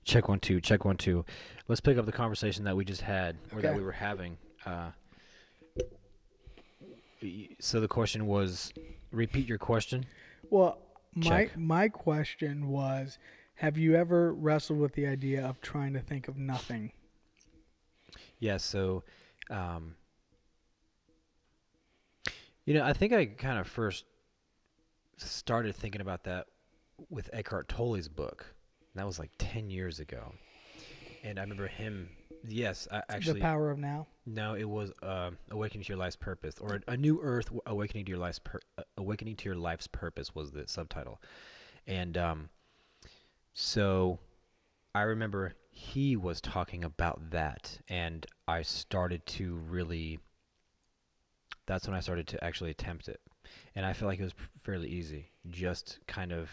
Check one, two, check one, two. Let's pick up the conversation that we just had, or that Okay. we were having. So the question was, repeat your question. Well, my Check. my question was, have you ever wrestled with the idea of trying to think of nothing? Yeah. So, um, I think I kind of first started thinking about that with Eckhart Tolle's book. That was like 10 years ago, and I remember him. Yes, The actually, power of now. no, it was awakening to your life's purpose, or a new Earth awakening to your awakening to your life's purpose was the subtitle, and so I remember he was talking about that, and I started to really. That's when I started to actually attempt it, and I feel like it was fairly easy. Just kind of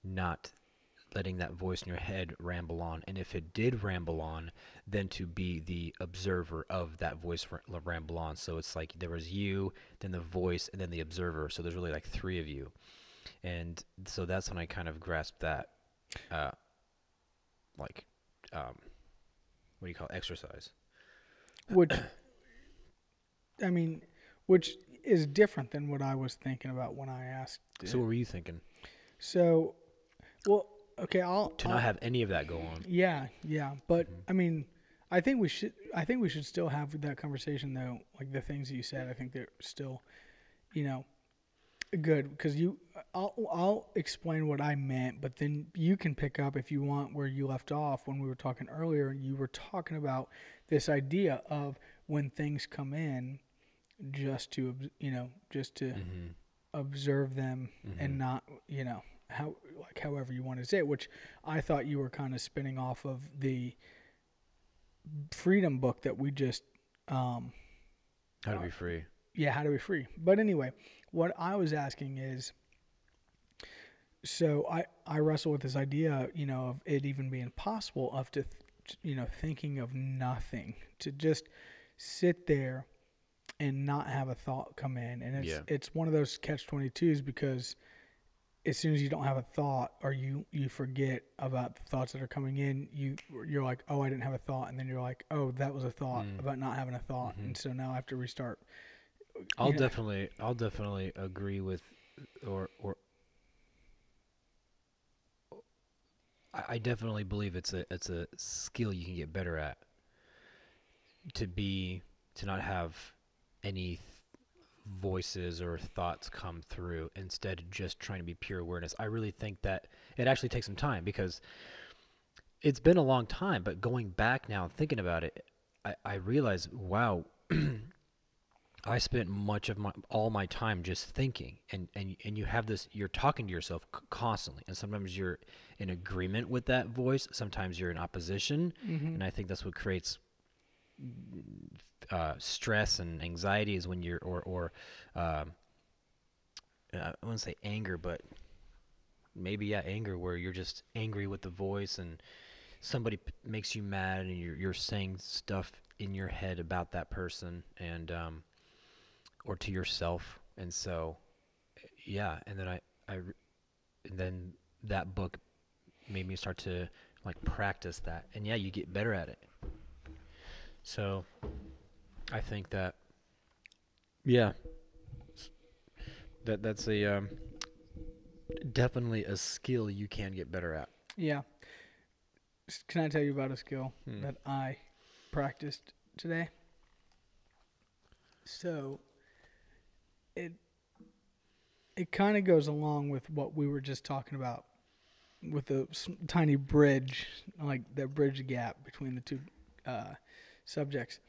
not letting that voice in your head ramble on, and if it did ramble on, then to be the observer of that voice ramble on. So it's like there was you, then the voice, and then the observer. So there's really like three of you, and so that's when I kind of grasped that, uh, like, what do you call it? Exercise. Which I mean, which is different than what I was thinking about when I asked So it. what were you thinking? So, well, okay, To not have any of that go on. yeah, but Hmm. I mean, I think we should still have that conversation though. Like the things that you said, I think they're still, you know, good because I'll explain what I meant, but then you can pick up if you want where you left off when we were talking earlier. You were talking about this idea of when things come in, just to Hmm. observe them Hmm. and not, how like however you want to say it. Which I thought you were kind of spinning off of the freedom book that we just, um, How to uh, be free. yeah, how to be free. But anyway, what I was asking is so I wrestle with this idea, of it even being possible of thinking of nothing, to just sit there and not have a thought come in, and it's Yeah. it's one of those catch 22s because as soon as you don't have a thought or you forget about the thoughts that are coming in, you're like, oh, I didn't have a thought, and then you're like, oh, that was a thought Mm. about not having a thought, Hmm. and so now I have to restart. I'll You know, definitely agree with, or I definitely believe it's a skill you can get better at, to be to not have any voices or thoughts come through, instead of just trying to be pure awareness. I really think that it actually takes some time, because it's been a long time, but going back now and thinking about it, I realize, wow, I spent much of my all my time just thinking, and you have this. You're talking to yourself constantly, and sometimes you're in agreement with that voice. Sometimes you're in opposition, hmm and I think that's what creates stress and anxiety. Is when you're or um, I wouldn't say anger, but maybe, yeah, anger, where you're just angry with the voice, and somebody makes you mad, and you're saying stuff in your head about that person, and or to yourself, and so, yeah, and then and then that book made me start to like practice that, and yeah, you get better at it. So I think that, yeah, that's a definitely a skill you can get better at. yeah. Can I tell you about a skill Hmm. that I practiced today? So it it kind of goes along with what we were just talking about with the tiny bridge, like that bridge gap between the two uh, subjects.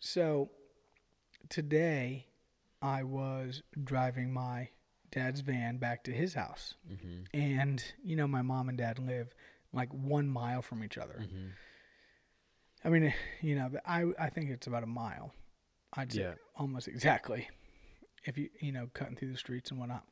So today I was driving my dad's van back to his house, Mhm. and my mom and dad live like 1 mile from each other. Mhm. I mean, I think it's about a mile. I'd say Yeah. almost exactly if cutting through the streets and whatnot.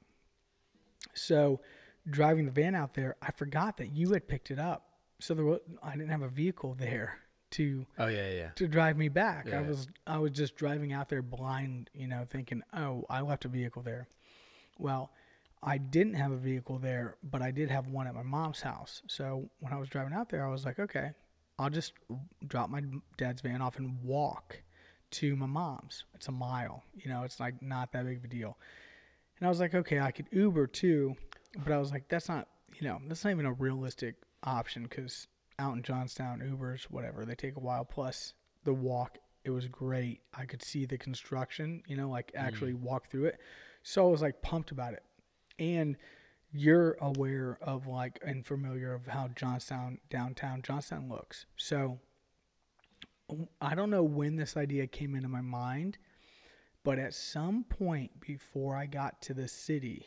So driving the van out there, I forgot that you had picked it up. So I didn't have a vehicle there to Oh, yeah, yeah, yeah. to drive me back. I Yeah. was I was just driving out there blind, thinking, "Oh, I left a vehicle there." Well, I didn't have a vehicle there, but I did have one at my mom's house. So when I was driving out there, I was like, okay, I'll just drop my dad's van off and walk to my mom's. It's a mile, it's like not that big of a deal. And I was like, okay, I could Uber too, but I was like, that's not even a realistic option because out in Johnstown, Ubers, whatever, they take a while. Plus, the walk, it was great. I could see the construction, like Mm. actually walk through it. So I was like pumped about it. And you're aware of like and familiar of how downtown Johnstown looks. So I don't know when this idea came into my mind, but at some point before I got to the city,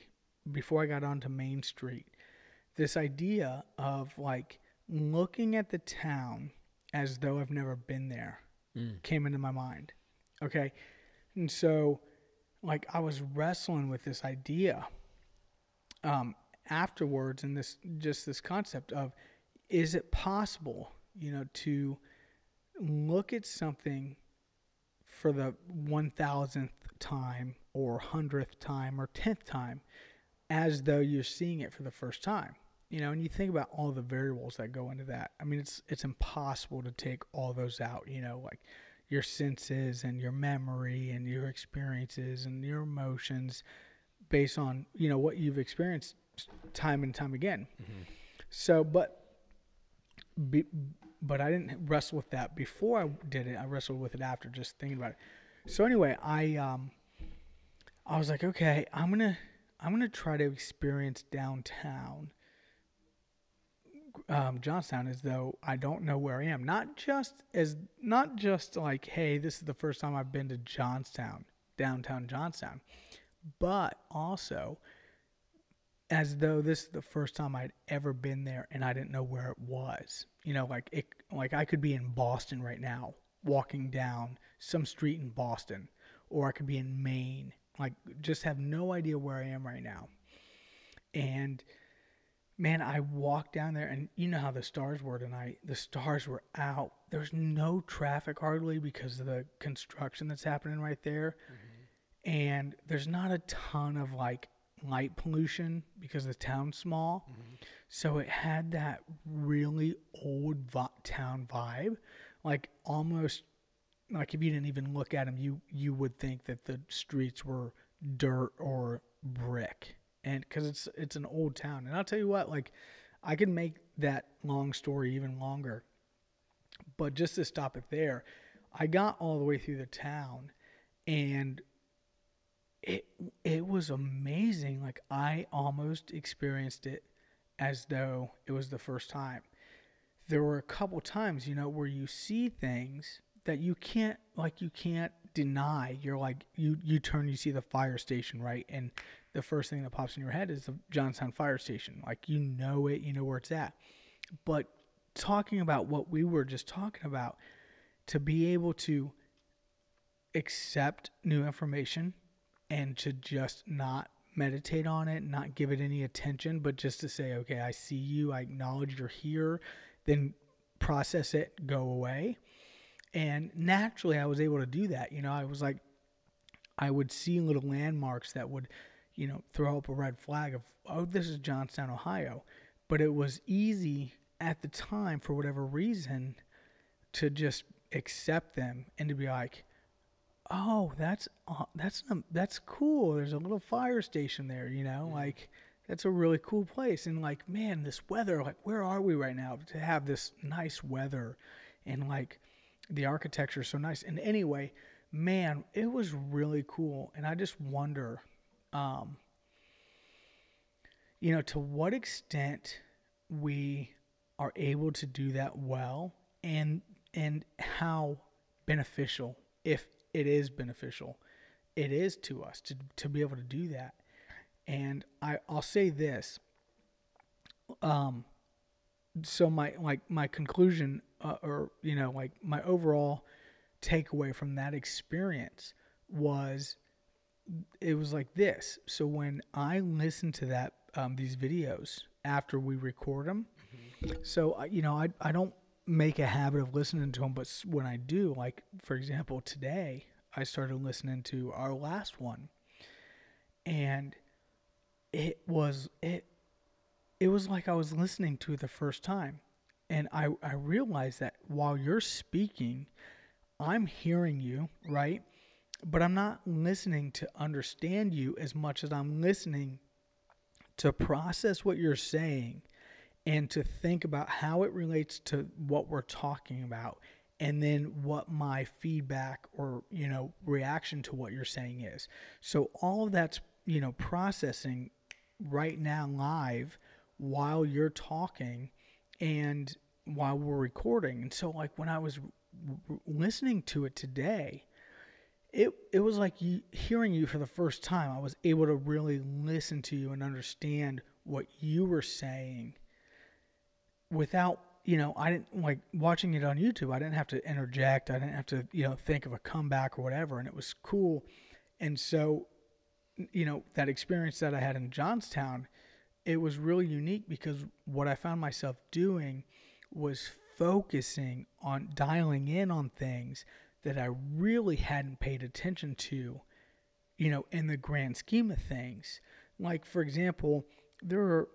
before I got onto Main Street, this idea of like looking at the town as though I've never been there Mm. came into my mind. Okay. And so, like, I was wrestling with this idea afterwards, and this concept of is it possible, to look at something for the 1000th time or 100th time or 10th time as though you're seeing it for the first time. And you think about all the variables that go into that. I mean, it's impossible to take all those out, like your senses and your memory and your experiences and your emotions based on, what you've experienced time and time again. Mm-hmm. So, be, but I didn't wrestle with that before I did it. I wrestled with it after, just thinking about it. So anyway, I was like, okay, I'm gonna try to experience downtown Johnstown as though I don't know where I am. Not just like, hey, this is the first time I've been to Johnstown, downtown Johnstown, but also as though this is the first time I'd ever been there and I didn't know where it was. Like I could be in Boston right now, walking down some street in Boston, or I could be in Maine. Like just have no idea where I am right now. And man, I walked down there, and you know how the stars were tonight. The stars were out. There's no traffic hardly because of the construction that's happening right there. Mm-hmm. And there's not a ton of like light pollution because the town's small. Mm-hmm. So it had that really old town vibe, like almost like if you didn't even look at them, you would think that the streets were dirt or brick, and because it's an old town. And I'll tell you what, like I can make that long story even longer, but just to stop it there, I got all the way through the town, and it it was amazing. Like I almost experienced it as though it was the first time. There were a couple times, where you see things that you can't deny. You're like you turn, you see the fire station, right? And the first thing that pops in your head is the Johnstown fire station. Like it, you know where it's at. But talking about what we were just talking about, to be able to accept new information and to just not meditate on it, not give it any attention, but just to say, okay, I see you, I acknowledge you're here, then process it, go away. And naturally, I was able to do that. I was like, I would see little landmarks that would, throw up a red flag of, oh, this is Johnstown, Ohio. But it was easy at the time, for whatever reason, to just accept them and to be like, oh, that's cool. There's a little fire station there, Mm. like that's a really cool place. And like, man, this weather, like, where are we right now to have this nice weather, and like the architecture is so nice. And anyway, man, it was really cool. And I just wonder, um, to what extent we are able to do that well, and how beneficial, if it is beneficial, it is to us to be able to do that. And I'll say this. Um, so my conclusion, or like my overall takeaway from that experience was, it was like this. So when I listen to that these videos after we record them, Mm-hmm. so I don't make a habit of listening to them, but when I do, like for example today, I started listening to our last one, and it was like I was listening to it the first time. And I realized that while you're speaking, I'm hearing you, right? But I'm not listening to understand you as much as I'm listening to process what you're saying and to think about how it relates to what we're talking about, and then what my feedback or reaction to what you're saying is. So all of that's processing right now live while you're talking and while we're recording. And so like when I was listening to it today, it was like hearing you for the first time. I was able to really listen to you and understand what you were saying without, I didn't like watching it on YouTube. I didn't have to interject. I didn't have to, think of a comeback or whatever. And it was cool. And so, that experience that I had in Johnstown, it was really unique because what I found myself doing was focusing on dialing in on things that I really hadn't paid attention to, in the grand scheme of things. Like, for example, there are,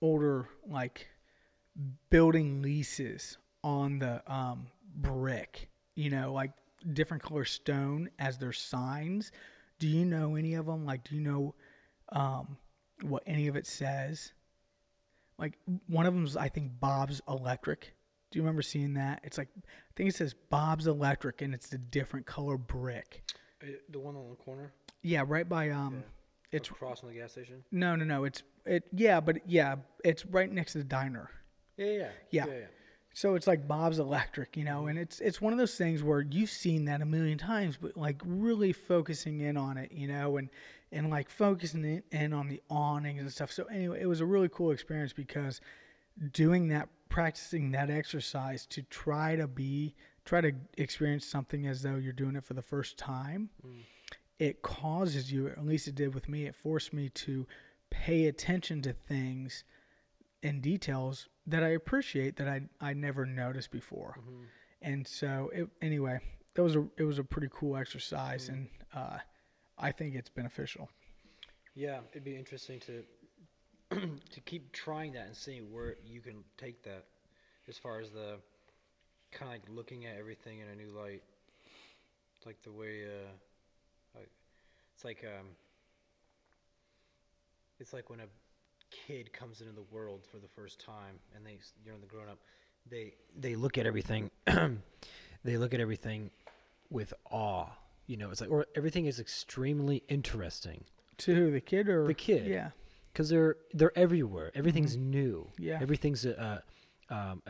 older, like building leases on the brick, like different color stone as their signs. Do you know any of them? Like, do you know um, what any of it says? Like, one of them's, I think, Bob's Electric. Do you remember seeing that? It's like, I think it says Bob's Electric and it's a different color brick. The one on the corner? Yeah, right by, Yeah. it's, Across from the gas station? no, no, no. Yeah, it's right next to the diner. Yeah, yeah, Yeah. yeah, yeah. So it's like Bob's Electric, Mm-hmm. and it's one of those things where you've seen that a million times, but like really focusing in on it, and like focusing in on the awnings and stuff. So anyway, it was a really cool experience because doing that, practicing that exercise to try to experience something as though you're doing it for the first time, Mm. it causes you, at least it did with me, it forced me to pay attention to things and details that I appreciate that I never noticed before. Mm-hmm. And so anyway, it was a pretty cool exercise, Mm. and I think it's beneficial. Yeah, it'd be interesting to to keep trying that and seeing where you can take that as far as the kind of like looking at everything in a new light. It's like the way like, it's like it's like when a kid comes into the world for the first time and the grown up, they look at everything they look at everything with awe. It's like, or everything is extremely interesting. To who, the kid The or kid, yeah, because they're everywhere. hmm Everything's new. yeah, Everything's um,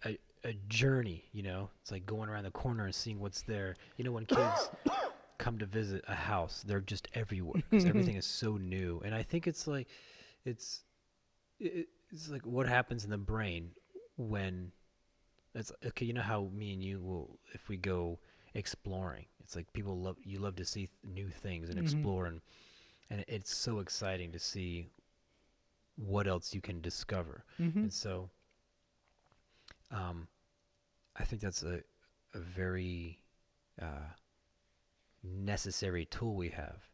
a, a journey. It's like going around the corner and seeing what's there. When kids come to visit a house, they're just everywhere because everything is so new. And I think it's it's like what happens in the brain when it's okay. You know how me and you will, if we go exploring, it's like you love to see new things and hmm explore, and it's so exciting to see what else you can discover. hmm And so um, I think that's a very uh, necessary tool we have.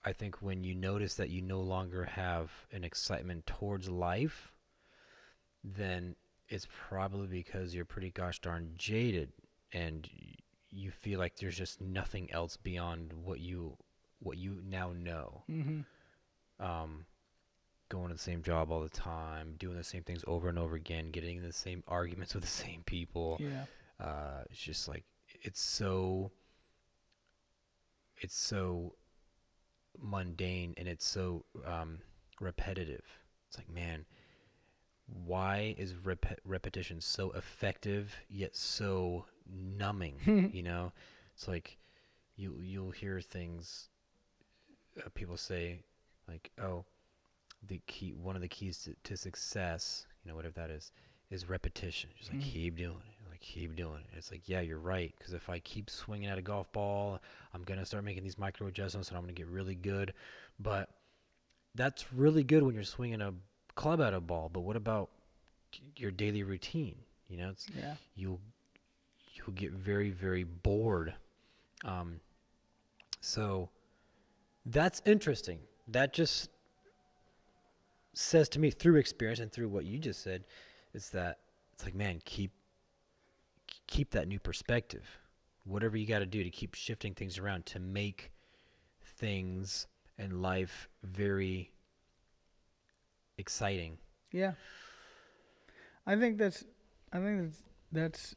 I think when you notice that you no longer have an excitement towards life, then it's probably because you're pretty gosh darn jaded and you feel like there's just nothing else beyond what you now know. hmm Um, Going to the same job all the time, doing the same things over and over again, getting in the same arguments with the same people. yeah, It's just like it's so it's so mundane and it's so repetitive. It's like, man, why is repetition so effective yet so numbing? It's like you'll hear things people say like, oh, one of the keys to success, whatever that is repetition. Just like keep doing it, like keep doing it. It's like, yeah, you're right. Because if I keep swinging at a golf ball, I'm gonna start making these micro adjustments, and I'm gonna get really good. But that's really good when you're swinging a club at a ball. But what about your daily routine? It's yeah, you'll you'll get very very bored. Um, So that's interesting. That just says to me through experience and through what you just said, is that it's like, man, keep that new perspective. Whatever you got to do to keep shifting things around to make things and life very exciting. Yeah, I think that's, I think that's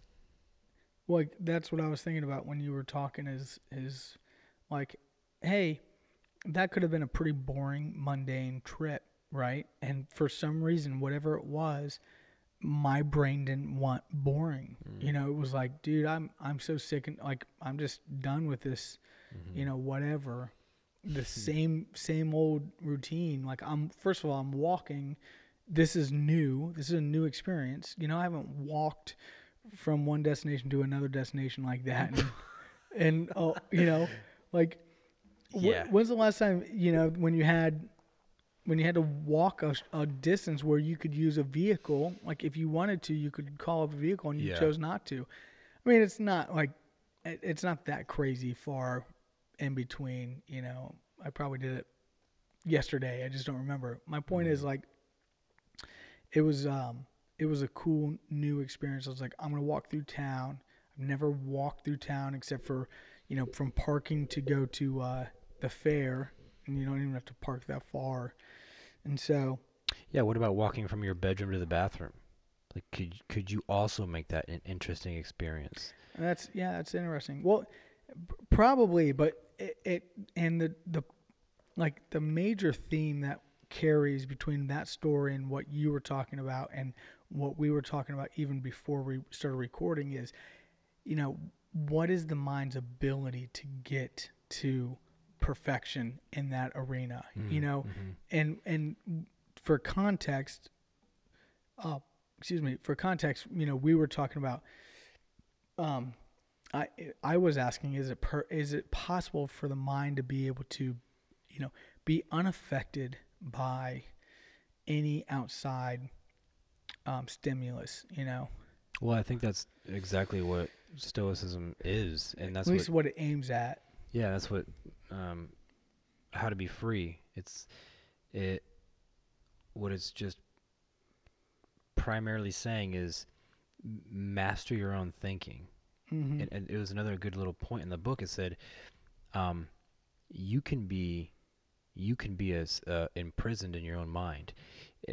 like that's what I was thinking about when you were talking. Is like, hey, that could have been a pretty boring, mundane trip, right? And for some reason, whatever it was, my brain didn't want boring. Mm. It was like, dude, I'm so sick and like I'm just done with this, whatever. The Mm-hmm. same old routine. Like I'm first of all, I'm walking. This is new. This is a new experience. I haven't walked from one destination to another destination like that, and like Yeah. when's the last time when you had to walk a distance where you could use a vehicle, like if you wanted to, you could call up a vehicle and you Yeah. chose not to. I mean, it's not like it's not that crazy far in between. I probably did it yesterday. I just don't remember. My point is Mm-hmm. like it was it was a cool new experience. I was like, I'm gonna walk through town. I've never walked through town except for from parking to go to the fair, and you don't even have to park that far. And so Yeah. What about walking from your bedroom to the bathroom? Like, could you also make that an interesting experience? that's interesting. Well, probably, but it and the like the major theme that carries between that story and what you were talking about and what we were talking about even before we started recording is, you know, what is the mind's ability to get to perfection in that arena, Mm-hmm. and for context, uh, for context, we were talking about, um, I I was asking, is it possible for the mind to be able to, be unaffected by any outside stimulus? Well, I think that's exactly what Stoicism is, and At that's what, least what it aims at. yeah, that's what, um, how to be free. It, what it's just primarily saying is master your own thinking. Mm-hmm. And it was another good little point in the book. It said, um, you can be, you can be as imprisoned in your own mind.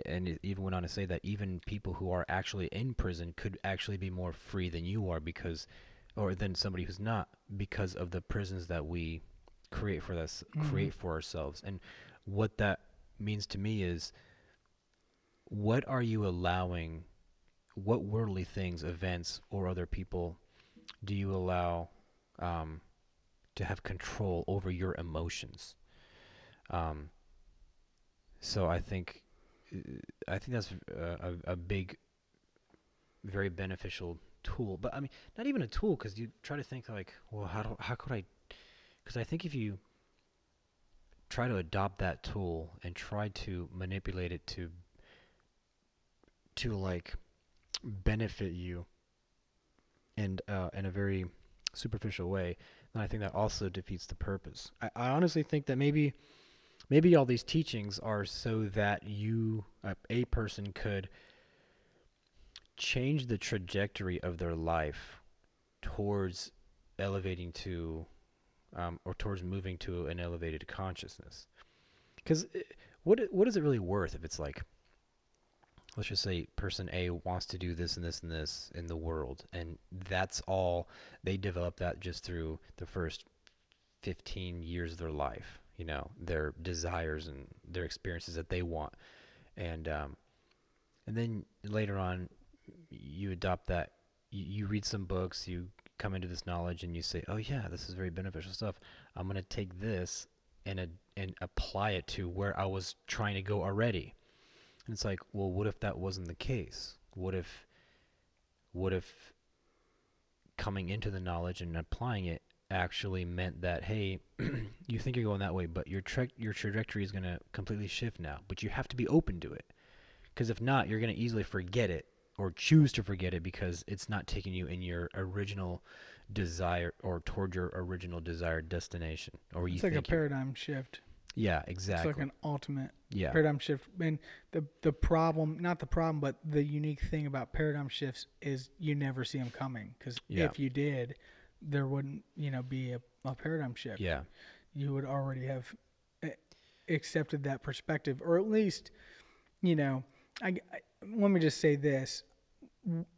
And it even went on to say that even people who are actually in prison could actually be more free than you are because, or than somebody who's not, because of the prisons that we Mm-hmm. create for ourselves. And what that means to me is, what are you allowing? What worldly things, events, or other people do you allow um, to have control over your emotions? Um, so I think that's a big, very beneficial tool. But I mean, not even a tool, because you try to think like, well, how could I? Because I think if you try to adopt that tool and try to manipulate it to like benefit you in a very superficial way, then I think that also defeats the purpose. I honestly think that maybe all these teachings are so that a person could change the trajectory of their life towards elevating to or towards moving to an elevated consciousness. Because what is it really worth if it's like, let's just say person A wants to do this and this and this in the world, and that's all they develop that just through the first 15 years of their life, their desires and their experiences that they want, and then later on you adopt that, you read some books, you come into this knowledge, and you say, oh yeah, this is very beneficial stuff. I'm going to take this and apply it to where I was trying to go already. And it's like, well, what if that wasn't the case? What if coming into the knowledge and applying it actually meant that, hey, you think you're going that way, but your trajectory is going to completely shift now, but you have to be open to it. Because if not, you're going to easily forget it or choose to forget it because it's not taking you in your original desire or toward your original desired destination, or you It's like a think you're. paradigm shift. Yeah, It's like exactly. an ultimate Yeah. paradigm shift. And the problem, not the problem, but the unique thing about paradigm shifts is you never see them coming. Because Yeah. if you did, there wouldn't, be a paradigm shift. Yeah. You would already have eh, accepted that perspective, or at least, you know, let me just say this: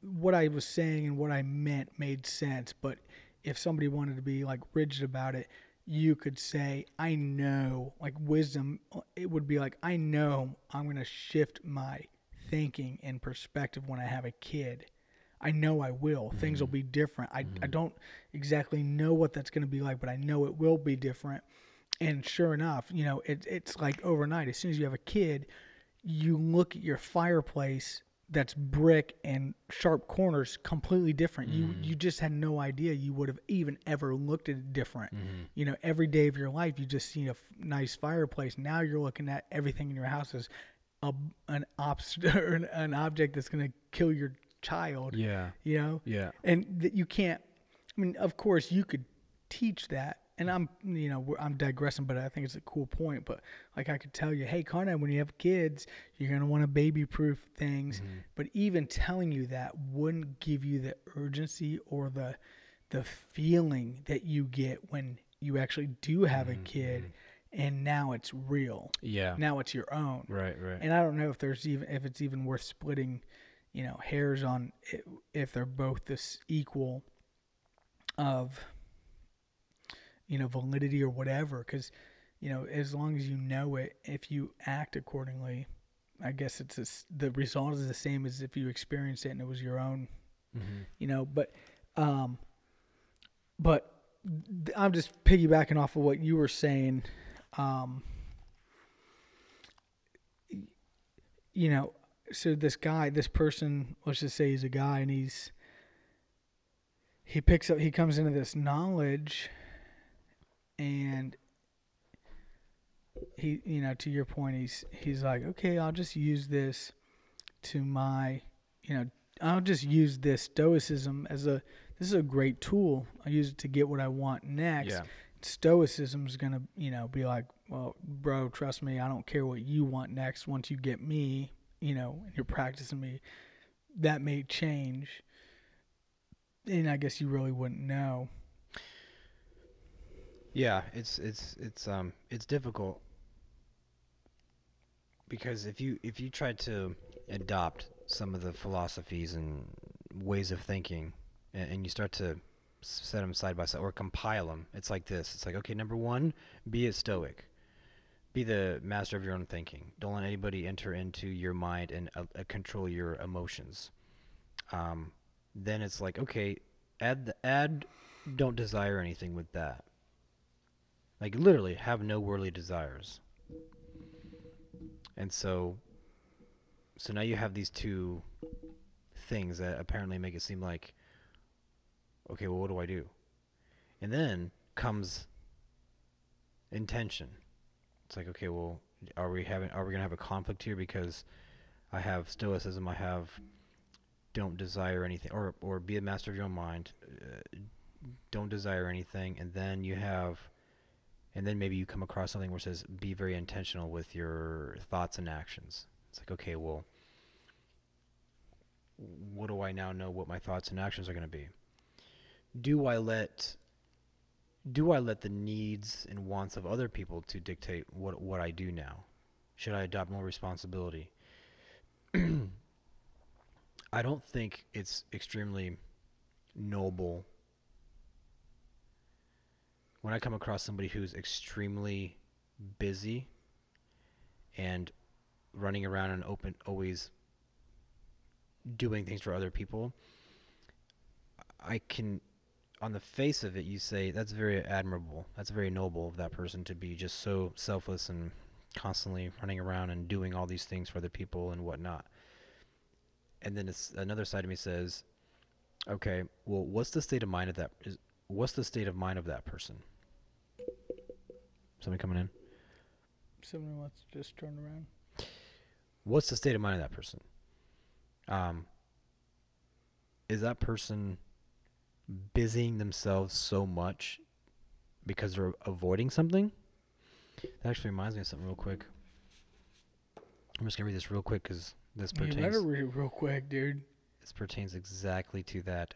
what I was saying and what I meant made sense. But if somebody wanted to be like rigid about it, you could say, I know, like wisdom, it would be like, I know I'm going to shift my thinking and perspective when I have a kid. I know I will. Things will Mhm. be different. I Mhm. don't exactly know what that's going to be like, but I know it will be different. And sure enough, it's like overnight. As soon as you have a kid, you look at your fireplace that's brick and sharp corners completely different. You Mhm. just had no idea you would have even ever looked at it different. Mhm. Every day of your life you just seen a nice fireplace. Now you're looking at everything in your house as a, an object that's going to kill your child. Yeah. You know, Yeah. and that you can't. I mean, of course you could teach that, and I'm digressing, but I think it's a cool point. But like I could tell you, hey, Conrad, when you have kids, you're gonna want to baby-proof things. Mhm. But even telling you that wouldn't give you the urgency or the feeling that you get when you actually do have a Mhm. kid, Mhm. and now it's real. Yeah. Now it's your own. Right. Right. And I don't know if it's even worth splitting, hairs on it, if they're both this equal of validity or whatever, because as long as you know it, if you act accordingly, I guess the result is the same as if you experienced it and it was your own. Mhm. Um but I'm just piggybacking off of what you were saying. um you know so this person, let's just say he's a guy, and he comes into this knowledge, and he, to your point, he's like, okay, I'll just use this to my, you know, I'll just use this stoicism as this is a great tool. I use it to get what I want next. Yeah. Stoicism is gonna, be like, well, bro, trust me, I don't care what you want next. Once you get me, and you're practicing me, that may change, and I guess you really wouldn't know. Yeah. It's difficult because if you try to adopt some of the philosophies and ways of thinking, and you start to set them side by side or compile them, it's like this. It's like, okay, number one, be a stoic. Be the master of your own thinking. Don't let anybody enter into your mind and control your emotions. Um, then it's like, okay, add don't desire anything with that. Like literally, have no worldly desires. And so now you have these two things that apparently make it seem like, okay, well, what do I do? And then comes intention. It's like, okay, well, are we gonna have a conflict here because I have stoicism, I have don't desire anything, or be a master of your own mind, don't desire anything, and then maybe you come across something where it says be very intentional with your thoughts and actions. It's like, okay, well, what do I now know what my thoughts and actions are going to be? Do I let do I let the needs and wants of other people to dictate what I do now? Should I adopt more responsibility? I don't think it's extremely noble when I come across somebody who's extremely busy and running around and open always doing things for other people. I can, on the face of it, you say that's very admirable. That's very noble of that person to be just so selfless and constantly running around and doing all these things for other people and whatnot. And then it's another side of me says, okay, well, what's the state of mind of that? What's the state of mind of that person? Somebody coming in. Someone let's just turn around. What's the state of mind of that person? Um, is that person busying themselves so much because they're avoiding something. That actually reminds me of something real quick. I'm just gonna read this real quick because You better read it real quick, dude. this pertains exactly to that.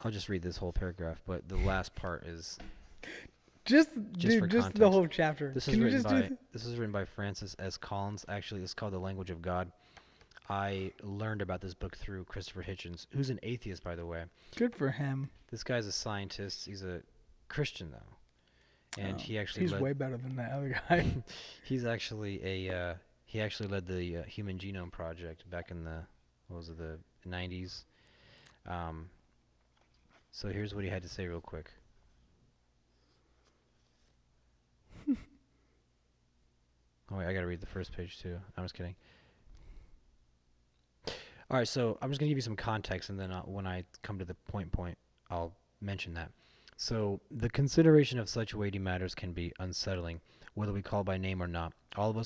I'll just read this whole paragraph, but the last part is Just, just for dude, just the context. whole chapter. This is Can you written just do? by this is written by Francis S. Collins. Actually, it's called The Language of God. I learned about this book through Christopher Hitchens, who's an atheist, by the way. Good for him. This guy's a scientist. He's a Christian though, and he actually He's led. way better than that other guy. He's actually he actually led the Human Genome Project back in the what was it the 90s. Um, so here's what he had to say real quick. Oh wait, I gotta read the first page too. I'm just kidding. All right, so I'm just gonna give you some context, and then when I come to the point, I'll mention that. So the consideration of such weighty matters can be unsettling, whether we call by name or not. All of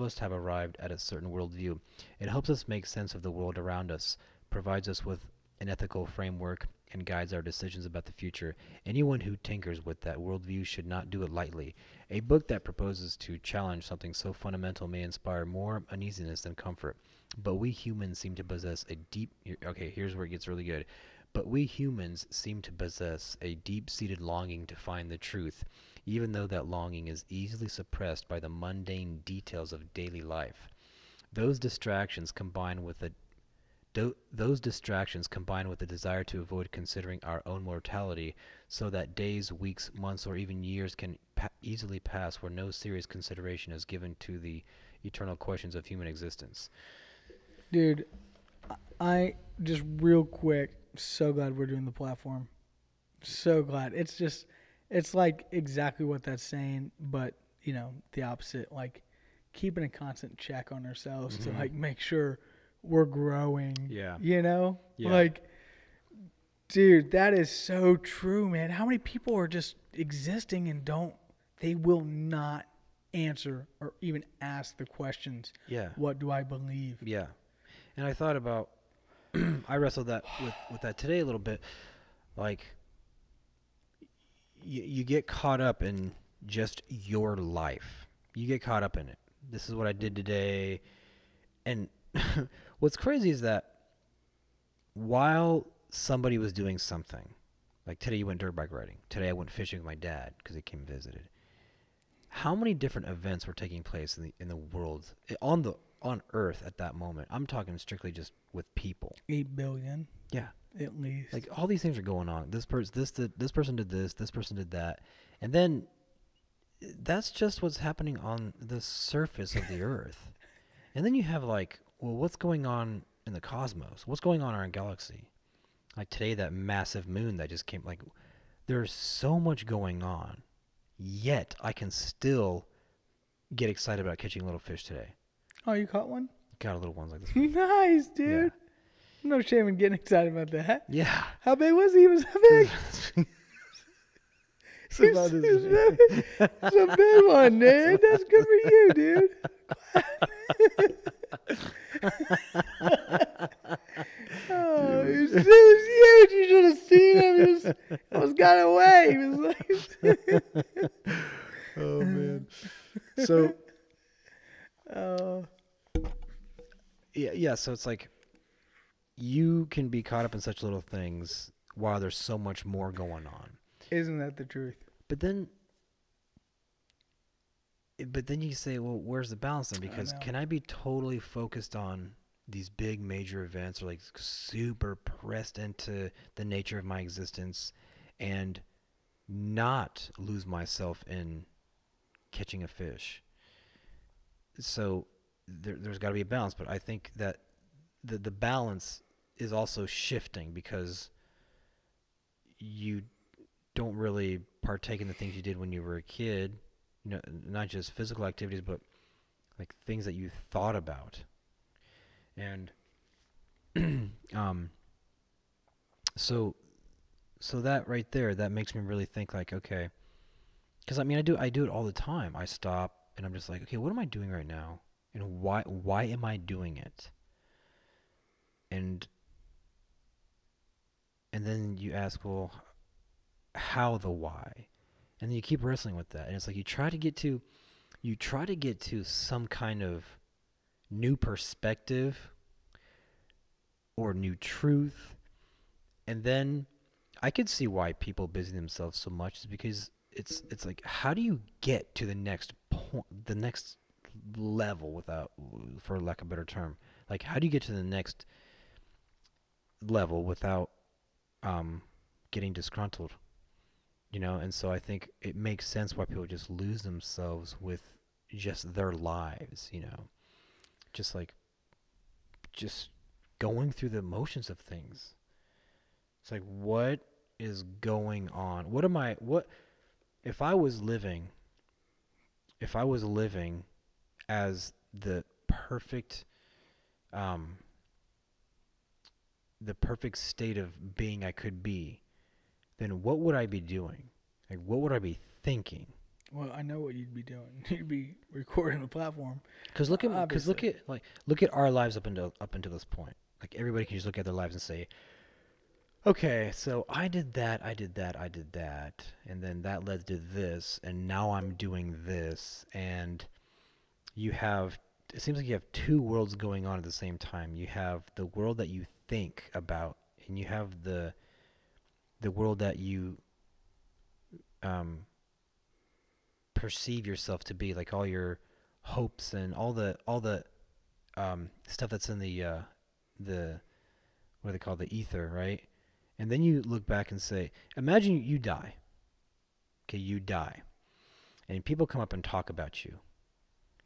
us have arrived at a certain worldview. It helps us make sense of the world around us, provides us with an ethical framework, and guides our decisions about the future. Anyone who tinkers with that worldview should not do it lightly. A book that proposes to challenge something so fundamental may inspire more uneasiness than comfort. But we humans seem to possess a deep. Okay, here's where it gets really good. But we humans seem to possess a deep seated longing to find the truth, even though that longing is easily suppressed by the mundane details of daily life. Those distractions combine with a those distractions combine with the desire to avoid considering our own mortality, so that days, weeks, months, or even years can easily pass where no serious consideration is given to the eternal questions of human existence. Dude, I just real quick, so glad we're doing the platform. So glad. It's just, it's like exactly what that's saying, but, the opposite. Like, keeping a constant check on ourselves to, Mm-hmm. like, make sure we're growing, Yeah. Yeah. Like, dude, that is so true, man. How many people are just existing and they will not answer or even ask the questions, Yeah. what do I believe? Yeah. And I thought about I wrestled that with that today a little bit. Like you get caught up in just your life. You get caught up in it. This is what I did today. And what's crazy is that while somebody was doing something, like today you went dirt bike riding. Today I went fishing with my dad because he came and visited. How many different events were taking place in the world on Earth at that moment? I'm talking strictly just with people. 8 billion Yeah, at least. like all these things are going on. This person did this. This person did that, and then that's just what's happening on the surface of the Earth. And then you have like, well, what's going on in the cosmos? What's going on in our galaxy? Like today, that massive moon that just came. Like, there's so much going on. Yet I can still get excited about catching little fish today. Oh, you caught one? Got a little ones like this one. Nice, Yeah. dude. No shame in getting excited about that. Yeah. How big was he? He was that big? It's He's, about he's, this a, big. he's a big one, dude. That's good for you, dude. Oh, Dude. he was huge. You should have seen him. He almost got away. He was like, Oh man. So oh, yeah. So it's like you can be caught up in such little things while there's so much more going on. isn't that the truth? But then you say, well, where's the balance then? I Because know. can I be totally focused on these big major events or like super pressed into the nature of my existence and not lose myself in catching a fish? So there's got to be a balance, but I think that the balance is also shifting because you don't really partake in the things you did when you were a kid, not just physical activities, but like things that you thought about. And um, So so that right there, that makes me really think like, okay, because I mean, I do it all the time. I stop and I'm just like, okay, what am I doing right now, and why am I doing it? And and then you ask, well, how the why, and then you keep wrestling with that, and it's like you try to get to some kind of new perspective or new truth, and then I could see why people busy themselves so much is because it's like how do you get to the next point, the next level without, for lack of a better term, like how do you get to the next level without um getting disgruntled, and so I think it makes sense why people just lose themselves with just their lives, just like just going through the motions of things. It's like what is going on? What if I was living if I was living as um the perfect state of being I could be, then what would I be doing? Like what would I be thinking? Well, I know what you'd be doing. You'd be recording the platform, Cuz obviously. look at our lives up until this point. Like everybody can just look at their lives and say, "Okay, so I did that, I did that, I did that, and then that led to this, and now I'm doing this." And you have it seems like you have two worlds going on at the same time. You have the world that you think about, and you have the world that you um, perceive yourself to be, like all your hopes and all the stuff that's in the what do they call the ether, right? And then you look back and say, imagine you die. Okay, you die, and people come up and talk about you,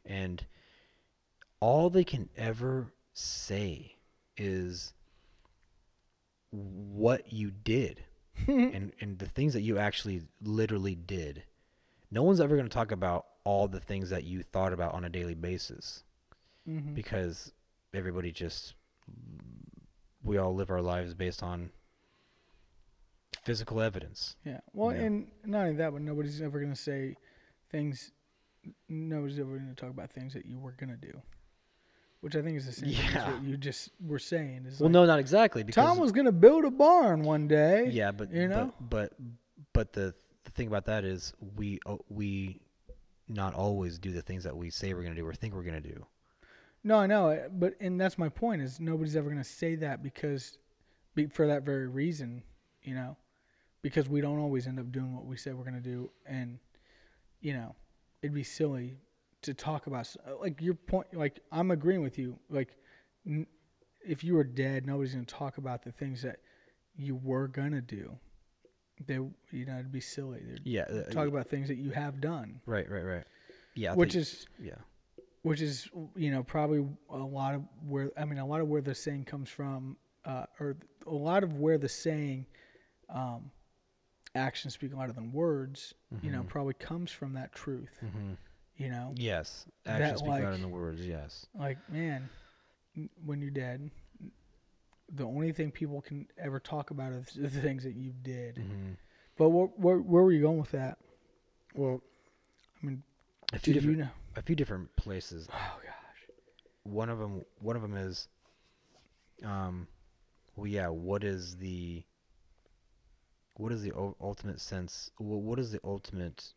and all they can ever say is what you did, and the things that you actually literally did. No one's ever going to talk about all the things that you thought about on a daily basis Hmm. because everybody just we all live our lives based on physical evidence, Yeah. Well, you know. and not only that, but nobody's ever gonna say things. Nobody's ever gonna talk about things that you were gonna do, which I think is the same thing as Yeah. what you just were saying. Is Well, like no, not exactly Tom because was gonna build a barn one day. yeah, but You but know. but but the thing about that is we not always do the things that we say we're going to do or think we're going to do. No, I know, but and that's my point is nobody's ever gonna say that because for that very reason, you know, because we don't always end up doing what we say we're gonna do, and you know, it'd be silly to talk about like your point. Like I'm agreeing with you. Like n- if you were dead, nobody's gonna talk about the things that you were gonna do. They, it'd be silly. They'd Yeah, talk about things that you have done, right, right, right. Yeah, I which think is yeah. which is probably a lot of where a lot of where the saying comes from, or a lot of where the saying um, actions speak louder than words. Mhm. Probably comes from that truth. Mhm. You know Yes, actions that speak louder than words. Yes. man, when you're dead, the only thing people can ever talk about is the things that you did. Mhm. But where were you going with that? Well, I mean, a few did you different know? a few different places. Oh gosh. One of them is um well yeah, what is the ultimate sense? What is the ultimate,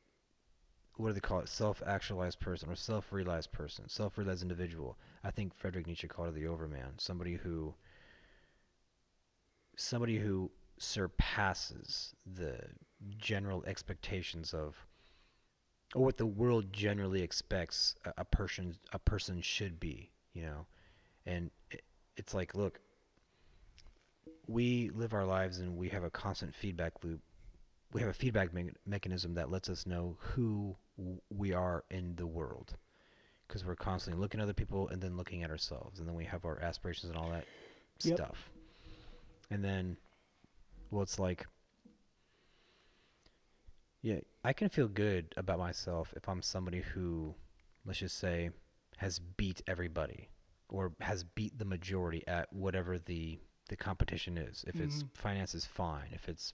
what do they call it? Self-actualized person or self-realized person, self-realized individual. I think Friedrich Nietzsche called it the overman, somebody who surpasses the general expectations of, or what the world generally expects a person should be, and it's like, look, we live our lives and we have a constant feedback loop. We have a feedback mechanism that lets us know who we are in the world, because we're constantly looking at other people and then looking at ourselves, and then we have our aspirations and all that Yep. stuff. And then, well, it's like, yeah, I can feel good about myself if I'm somebody who, let's just say, has beat everybody or has beat the majority at whatever the the competition is. If it's Mm-hmm. finances, fine. If it's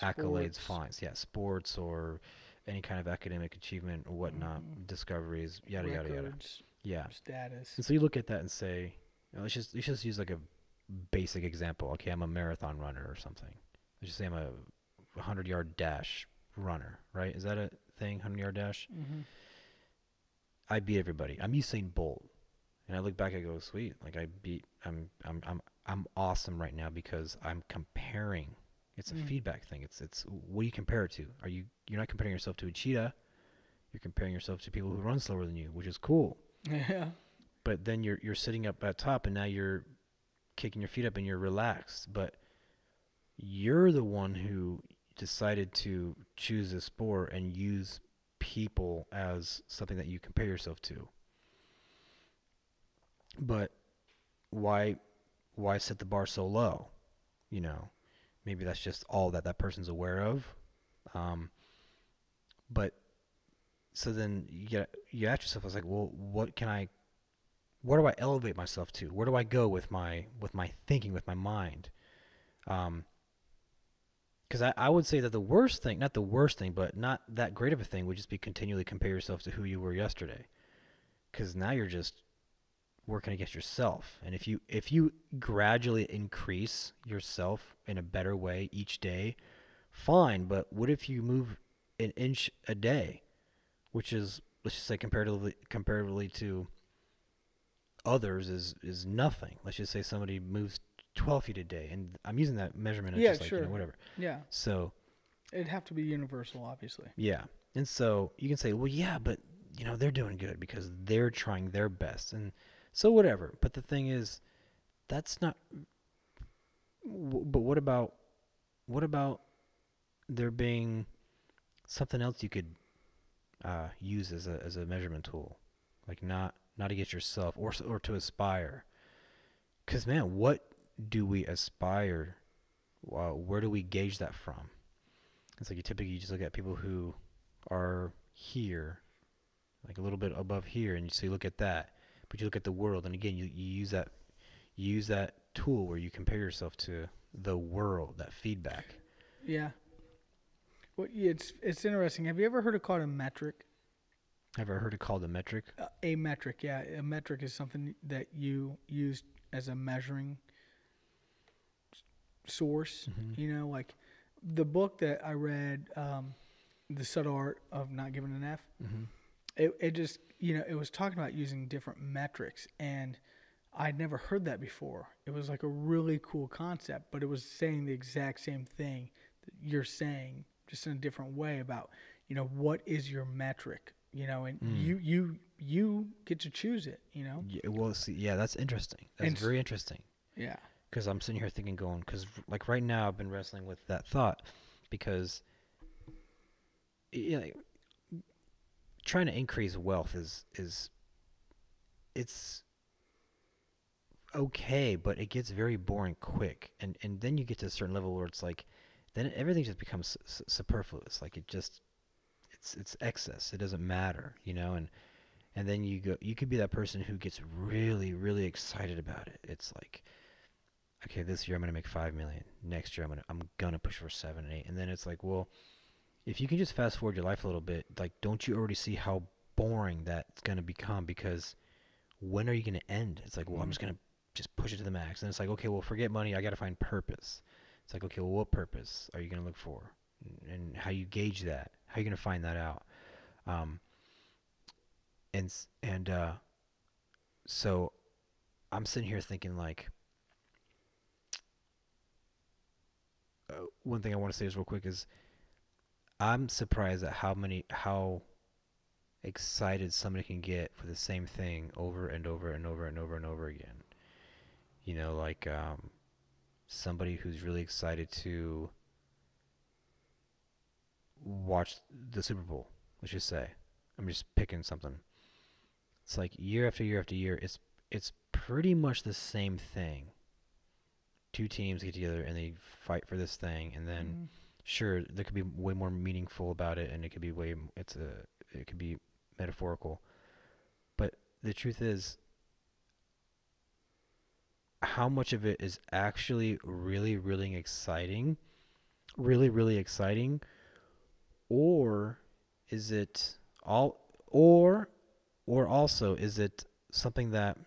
accolades, Sports. fine. Yeah, sports or any kind of academic achievement or whatnot, Mm-hmm. discoveries, yada yada yada. Records. Yeah. Status. And so you look at that and say, let's just use like a basic example. Okay, I'm a marathon runner or something. Let's just say I'm a 100-yard dash runner, right? Is that a thing? 100-yard dash? Mm-hmm. I beat everybody. I'm Usain Bolt. And I look back, I go, sweet. Like I'm awesome right now because I'm comparing. It's a Mm. feedback thing. It's what do you compare it to? You're not comparing yourself to a cheetah. You're comparing yourself to people who run slower than you, which is cool. Yeah. But then you're sitting up at top, and now you're kicking your feet up and you're relaxed. But you're the one who decided to choose a sport and use people as something that you compare yourself to. But why why set the bar so low? You know, maybe that's just all that that person's aware of. Um, but so then you ask yourself, I was like, well, where do I elevate myself to? Where do I go with my thinking, with my mind? Um, because I would say that the worst thing, not the worst thing, but not that great of a thing, would just be continually compare yourself to who you were yesterday. Because now you're just working against yourself. And if you gradually increase yourself in a better way each day, fine. But what if you move an inch a day, which is, let's just say, comparatively to others is nothing. Let's just say somebody moves 12 feet a day, and I'm using that measurement as Yeah. just like Sure. whatever. Yeah. So It'd have to be universal, obviously. yeah, and so you can say, well, yeah, but they're doing good because they're trying their best, and so whatever. But the thing is, that's not. But what about there being something else you could use as a measurement tool, like not against yourself or to aspire. Because man, what do we aspire? Where do we gauge that from? It's like you just look at people who are here, like a little bit above here, and so you look at that, but you look at the world, and again you use that tool where you compare yourself to the world, that feedback. Yeah. Well, yeah, it's interesting. Have you ever heard of called a metric? Ever heard it called a metric? A metric, yeah. A metric is something that you use as a measuring source. Mm-hmm. Like the book that I read, The Subtle Art of Not Giving an F. Mm-hmm. It just it was talking about using different metrics, and I'd never heard that before. It was like a really cool concept, but it was saying the exact same thing that you're saying, just in a different way about what is your metric, and Mm. you get to choose it, Yeah, well, see, yeah, that's interesting. That's and very interesting. yeah, Because I'm sitting here thinking, going, because like right now I've been wrestling with that thought, because you know, trying to increase wealth is it's okay, but it gets very boring quick, and then you get to a certain level where it's like, then everything just becomes superfluous. Like it's excess. It doesn't matter, and then you could be that person who gets really really excited about it. It's like, okay, this year I'm gonna make 5 million. Next year I'm gonna push for 7 and 8, and then it's like, well, if you can just fast forward your life a little bit, like, don't you already see how boring that's gonna become? Because when are you gonna end? It's like, well, I'm mm, just gonna just push it to the max. And it's like, okay, well, forget money. I gotta find purpose. It's like, okay, well, what purpose are you gonna look for, and how you gauge that? How are you gonna find that out? Um, and so I'm sitting here thinking like, one thing I want to say is real quick is I'm surprised at how excited somebody can get for the same thing over and over and over and over and over again. Like, somebody who's really excited to watch the Super Bowl. Let's just say, I'm just picking something. It's like year after year after year. It's pretty much the same thing. Two teams get together and they fight for this thing, and then mm, sure, there could be way more meaningful about it, and it could be it could be metaphorical. But the truth is, how much of it is actually really, really exciting, really, really exciting, or is it all, or, or also is it something that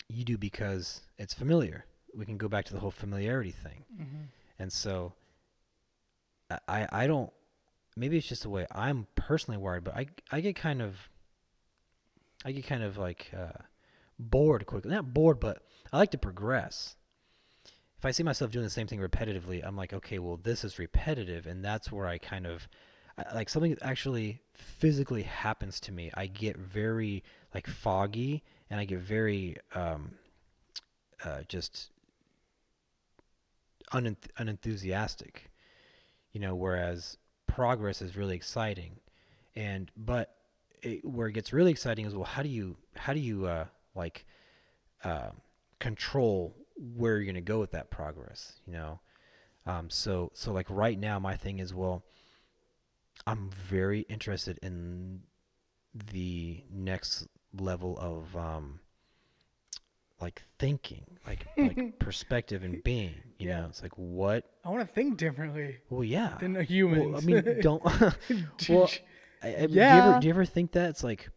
you do because it's familiar? We can go back to the whole familiarity thing. Hmm. And so I don't, maybe it's just the way I'm personally wired, but I get kind of like bored quickly. Not bored, but I like to progress. If I see myself doing the same thing repetitively, I'm like, okay, well, this is repetitive, and that's where I kind of like something that actually physically happens to me. I get very like foggy, and I get very just unenthusiastic. Whereas progress is really exciting, and but where it gets really exciting is, well, how do you like uh, control where you're going to go with that progress? So like right now, my thing is, well, I'm very interested in the next level of like thinking, like perspective and being. Yeah. It's like what? I want to think differently Well, yeah. than the Well, I humans. mean, don't. Well, I mean, do you ever Yeah. do you ever think that it's like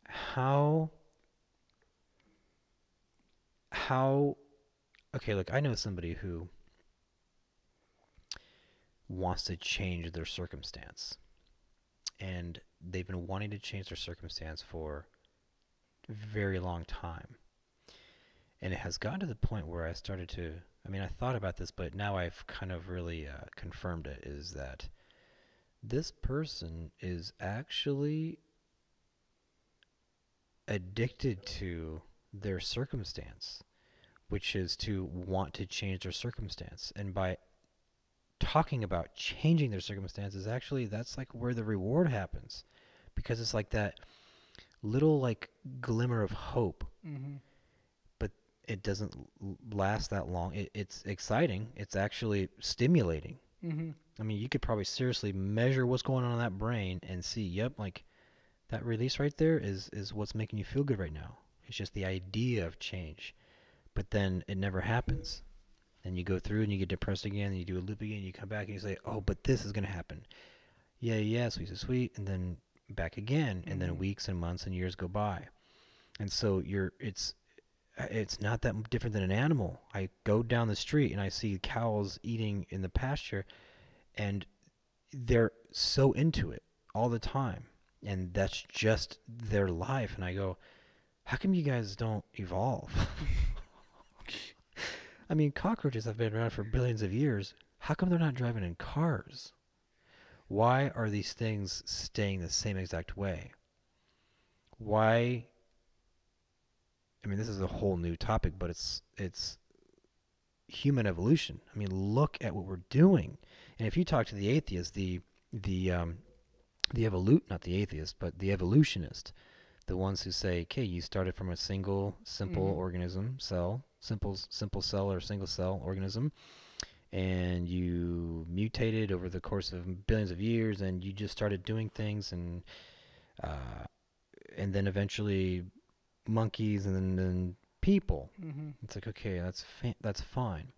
how how okay, look, I know somebody who wants to change their circumstance, and they've been wanting to change their circumstance for a very long time. And it has gotten to the point where I mean, I thought about this, but now I've kind of really confirmed it, is that this person is actually addicted to their circumstance, which is to want to change their circumstance. And by talking about changing their circumstances, actually, that's like where the reward happens, because it's like that little like glimmer of hope, Hmm. but it doesn't last that long. It's exciting. It's actually stimulating. Hmm. I mean, you could probably seriously measure what's going on in that brain and see, yep, like that release right there is what's making you feel good right now. It's just the idea of change, but then it never happens. And you go through and you get depressed again, and you do a loop again, and you come back and you say, oh, but this is going to happen. Yeah, yeah, sweet, sweet, sweet, and then back again, and then Hmm. weeks and months and years go by. And so it's not that different than an animal. I go down the street and I see cows eating in the pasture, and they're so into it all the time, and that's just their life. And I go, how come you guys don't evolve? I mean, cockroaches have been around for billions of years. How come they're not driving in cars? Why are these things staying the same exact way? Why? I mean, this is a whole new topic, but it's human evolution. I mean, look at what we're doing. And if you talk to the atheist, the not the atheist, but the evolutionist, the ones who say, okay, you started from a single simple Hmm. organism cell, simple cell or single cell organism, and you mutated over the course of billions of years, and you just started doing things, uh, and then eventually monkeys, and then people. Hmm. It's like, okay, that's fine.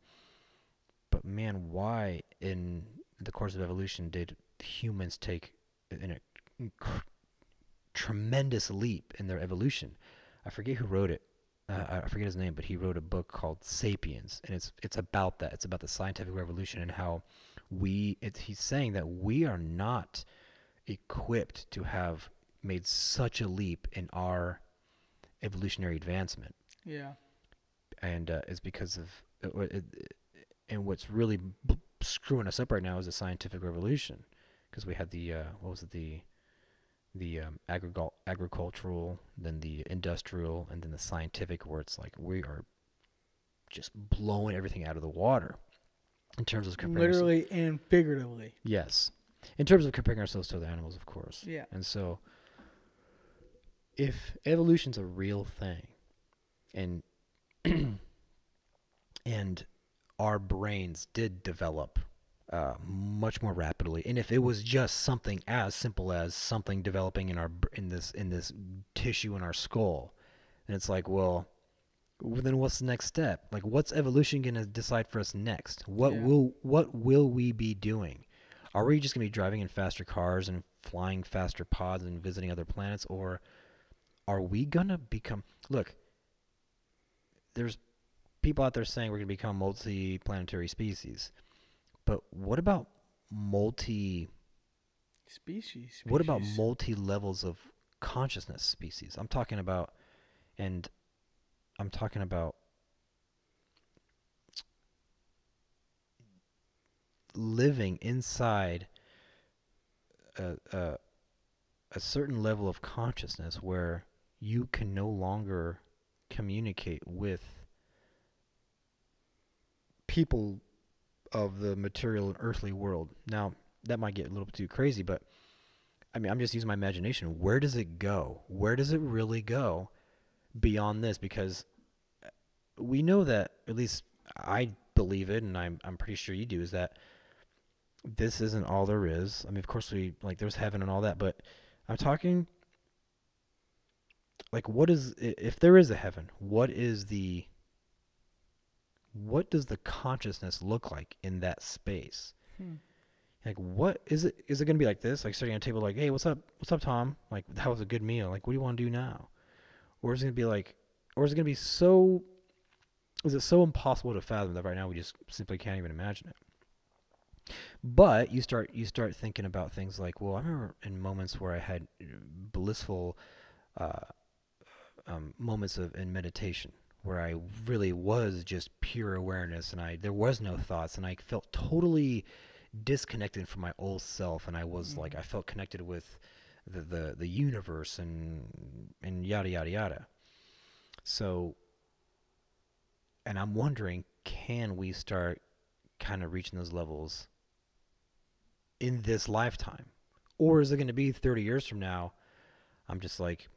But man, why in the course of evolution did humans take an tremendous leap in their evolution? I forget who wrote it. I forget his name, but he wrote a book called *Sapiens*, and it's about that. It's about the scientific revolution and how he's saying that we are not equipped to have made such a leap in our evolutionary advancement, Yeah. and it's because of and what's really screwing us up right now is the scientific revolution, because we had the what was it, the agricultural, then the industrial, and then the scientific, where it's like we are just blowing everything out of the water in terms of comparing ourselves. Literally and figuratively. Yes, in terms of comparing ourselves to other animals, of course. Yeah. And so, if evolution's a real thing, and and our brains did develop much more rapidly, and if it was just something as simple as something developing in this tissue in our skull, and it's like, well, then what's the next step? Like, what's evolution gonna decide for us next? Yeah. What will we be doing? Are we just gonna be driving in faster cars and flying faster pods and visiting other planets, or are we gonna become? Look, there's people out there saying we're gonna become multi-planetary species, but multi? What about Species. multi levels of consciousness species? And I'm talking about living inside a a certain level of consciousness where you can no longer communicate with people of the material and earthly world. Now, that might get a little bit too crazy, but I mean, I'm just using my imagination. Where does it go? Where does it really go beyond this? Because we know that, at least I believe it, and I'm pretty sure you do, is that this isn't all there is. I mean, of course, we like there's heaven and all that, but I'm talking like what is if there is a heaven? What does the consciousness look like in that space? Hmm. Like, what is it? Is it going to be like this? Like sitting at a table, like, hey, what's up? What's up, Tom? Like, that was a good meal. Like, what do you want to do now? Or is it going to be like, or is it going to be so? Is it so impossible to fathom that right now we just simply can't even imagine it? But you start thinking about things like, well, I remember in moments where I had blissful uh, moments of in meditation where I really was just pure awareness, and I there was no thoughts, and I felt totally disconnected from my old self, and I was like Hmm. I felt connected with the universe and yada yada yada. So, and I'm wondering, can we start kind of reaching those levels in this lifetime, or is it going to be 30 years from now? I'm just like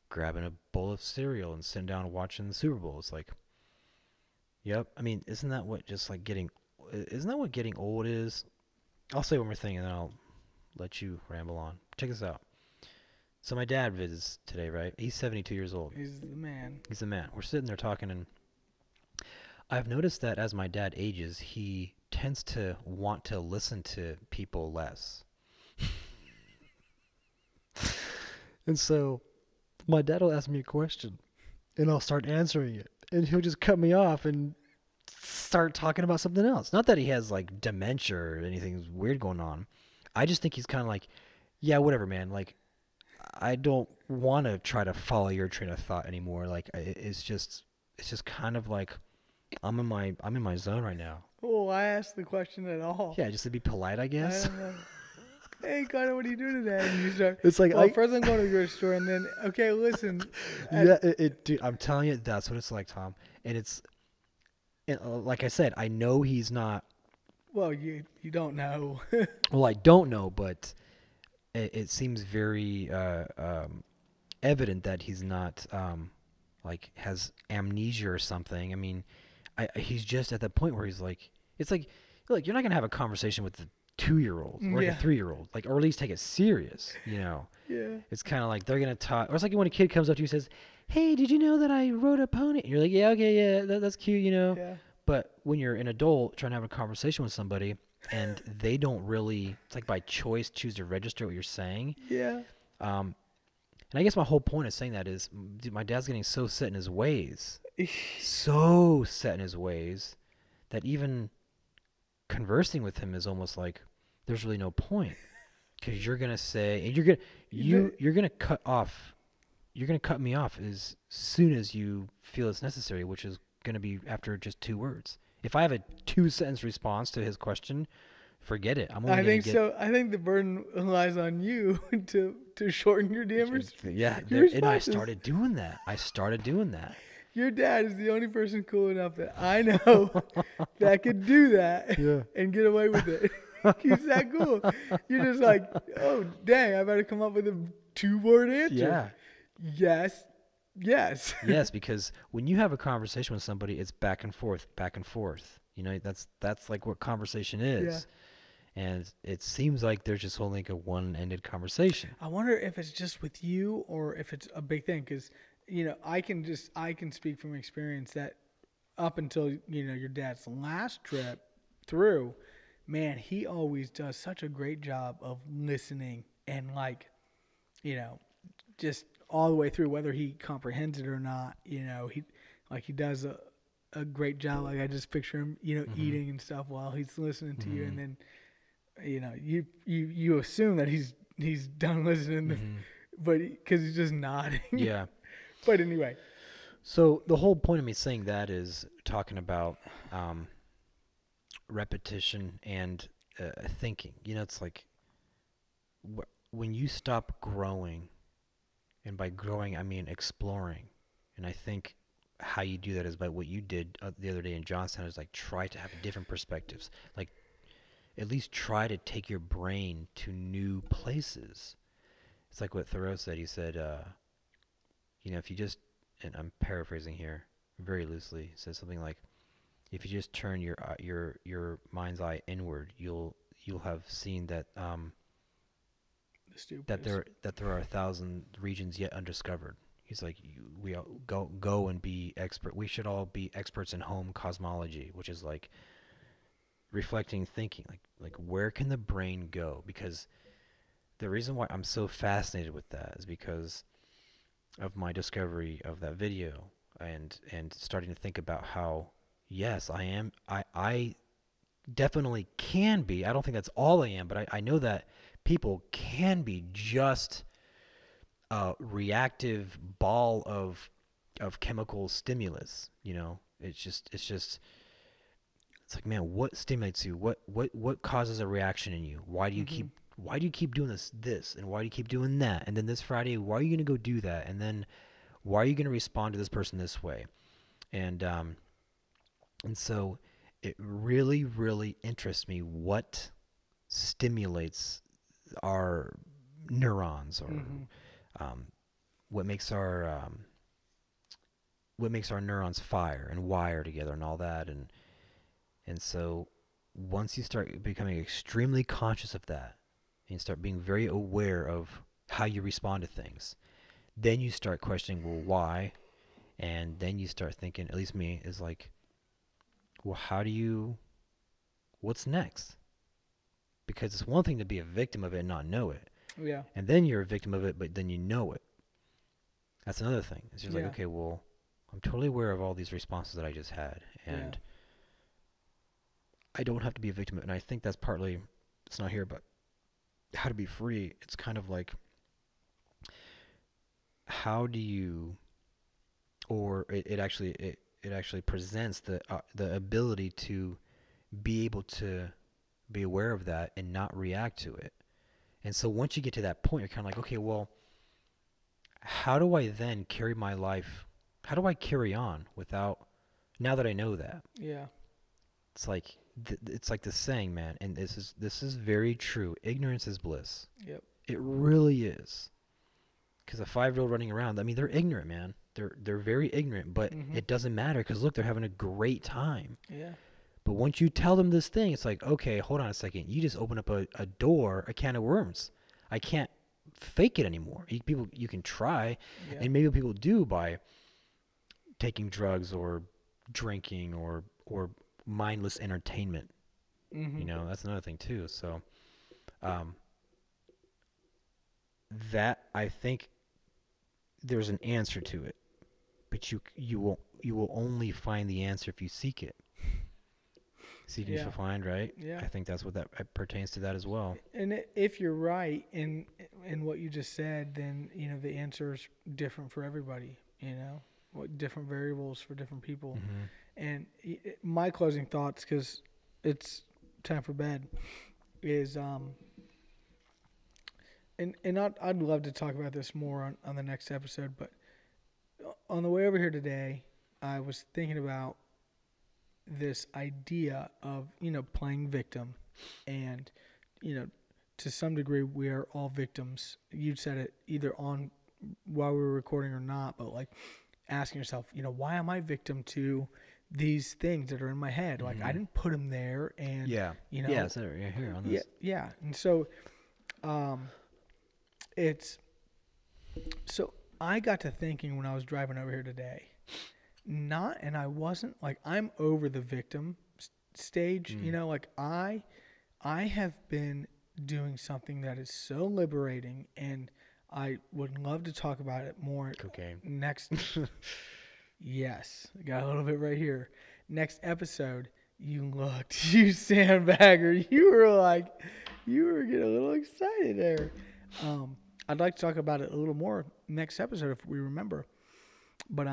grabbing a bowl of cereal and sitting down and watching the Super Bowl. It's like, yep. I mean, isn't that what just like getting? Isn't that what getting old is? I'll say one more thing and then I'll let you ramble on. Check this out. So my dad visits today, right? He's 72 years old. He's the man. He's a man. We're sitting there talking, and I've noticed that as my dad ages, he tends to want to listen to people less. And so my dad will ask me a question, and I'll start answering it, and he'll just cut me off and start talking about something else. Not that he has like dementia or anything weird going on. I just think he's kind of like, yeah, whatever, man. Like, I don't want to try to follow your train of thought anymore. Like, it's just kind of like I'm in my zone right now. Oh, I asked the question at all. Yeah, just to be polite, I I guess. am like, hey, Connor, what are you doing today? And you start, It's like well, I first I'm going to the grocery store, and then, okay, listen, at, yeah, dude, I'm telling you, that's what it's like, Tom. And like I said, I know he's not. well, you don't know. Well, I don't know, but it seems very evident that he's not like has amnesia or something. I mean, he's just at that point where he's like, it's like you're not gonna have a conversation with a 2 year old or like a Yeah, 3 year old, like or at least take it serious, you know. yeah. It's kind of like they're gonna talk, or it's like when a kid comes up to you and says, "Hey, did you know that I rode a pony?" And you're like, "Yeah, okay, yeah, that's cute, you know." Yeah. But when you're an adult trying to have a conversation with somebody and they don't really, it's like by choice choose to register what you're saying. Yeah. Um, and I guess my whole point of saying that is, dude, my dad's getting so set in his ways that even conversing with him is almost like there's really no point because you're gonna say and The- you're gonna you're gonna cut me off as soon as you feel it's necessary, which is gonna be after just 2 words. If I have a 2 sentence response to his question, forget it. I'm only I gonna think get so. I think the burden lies on you to shorten your yeah. your There and I responses. started doing that. I started doing that. Your dad is the only person cool enough that I know that could do that Yeah. and get away with it. He's that cool. You're just like, oh dang, I better come up with a 2 word answer. Yeah. Yes, yes. Yes, because when you have a conversation with somebody, it's back and forth, back and forth. You know, that's like what conversation Yeah. is. And it seems like there's just only like a one-ended conversation. I wonder if it's just with you or if it's a big thing because I can speak from experience that up until your dad's last trip through, man, he always does such a great job of listening and like you know just all the way through, whether he comprehends it or not. He does a great job. Like I just picture him, Mm-hmm. eating and stuff while he's listening to you, Mm-hmm. and then you assume that he's done listening, Mm-hmm. but because he's just nodding. Yeah. But anyway, So the whole point of me saying that is talking about um, repetition and thinking. It's like when you stop growing, and by growing I mean exploring. And I think how you do that is by what you did the other day in Johnstown is like try to have different perspectives. Like at least try to take your brain to new places. It's like what Thoreau said. He said, if you just, and I'm paraphrasing here very loosely, he says something like, if you just turn your mind's eye inward, you'll have seen that the stupidest. that there are 1,000 regions yet undiscovered. He's like, we all go and be expert. We should all be experts in home cosmology, which is like reflecting thinking, like where can the brain go? Because the reason why I'm so fascinated with that is because of my discovery of that video and starting to think about how yes, I definitely can be. I don't think that's all I am, but I know that people can be just a reactive ball of chemical stimulus. It's like, man, what stimulates you? What causes a reaction in you? Hmm. Why do you keep doing this and why do you keep doing that? And then this Friday, why are you gonna go do that? And then why are you gonna respond to this person this way? And um and so it really really interests me what stimulates our neurons, or Hmm. um, what makes our neurons fire and wire together and all that. And so once you start becoming extremely conscious of that and you start being very aware of how you respond to things, then you start questioning, well, why? And then you start thinking, at least me, is like, well, what's next? Because it's one thing to be a victim of it and not know it. Yeah. And then you're a victim of it, but then you know it. That's another thing. It's just like, Yeah. okay, well, I'm totally aware of all these responses that I just had. Yeah. And I don't have to be a victim of it. And I think that's partly, it's not here, but how to be free. It's kind of like, how do you, or it actually presents the ability to be able to be aware of that and not react to it. And so once you get to that point, you're kind of like, okay, well, how do I then carry my life? How do I carry on without, now that I know that? Yeah. It's like it's like the saying, man, and this is very true. Ignorance is bliss. Yep. It really is. Because a 5-year-old running around, I mean, they're ignorant, man. They're very ignorant, but Hmm. it doesn't matter because look, they're having a great time. Yeah. But once you tell them this thing, it's like, okay, hold on a second. You just open up a door, a can of worms. I can't fake it anymore. You can try, Yeah. and maybe people do by taking drugs or drinking or mindless entertainment. Hmm. That's another thing too. So um, that I think there's an answer to it, but you will only find the answer if you seek it. Seek and you Yeah. shall find, right? Yeah. I think that's what that pertains to that as well. And if you're right in what you just said, then the answer is different for everybody. What different variables for different people. Hmm. And my closing thoughts, because it's time for bed, is and I'd love to talk about this more on the next episode. But on the way over here today, I was thinking about this idea of playing victim, and you know to some degree we are all victims. You said it either on while we were recording or not, but like asking yourself, why am I victim to these things that are in my head? Like I Hmm. didn't put them there, and Yeah. you Yeah. know, So yeah, here on yeah, this. yeah. And so, um, it's so. I got to thinking when I was driving over here today, and I wasn't like, I'm over the victim stage, Mm. like I have been doing something that is so liberating, and I would love to talk about it more Cocaine. next. Yes, I got a little bit right here. Next episode, you looked, you sandbagger. You were getting a little excited there. Um, I'd like to talk about it a little more next episode if we remember. But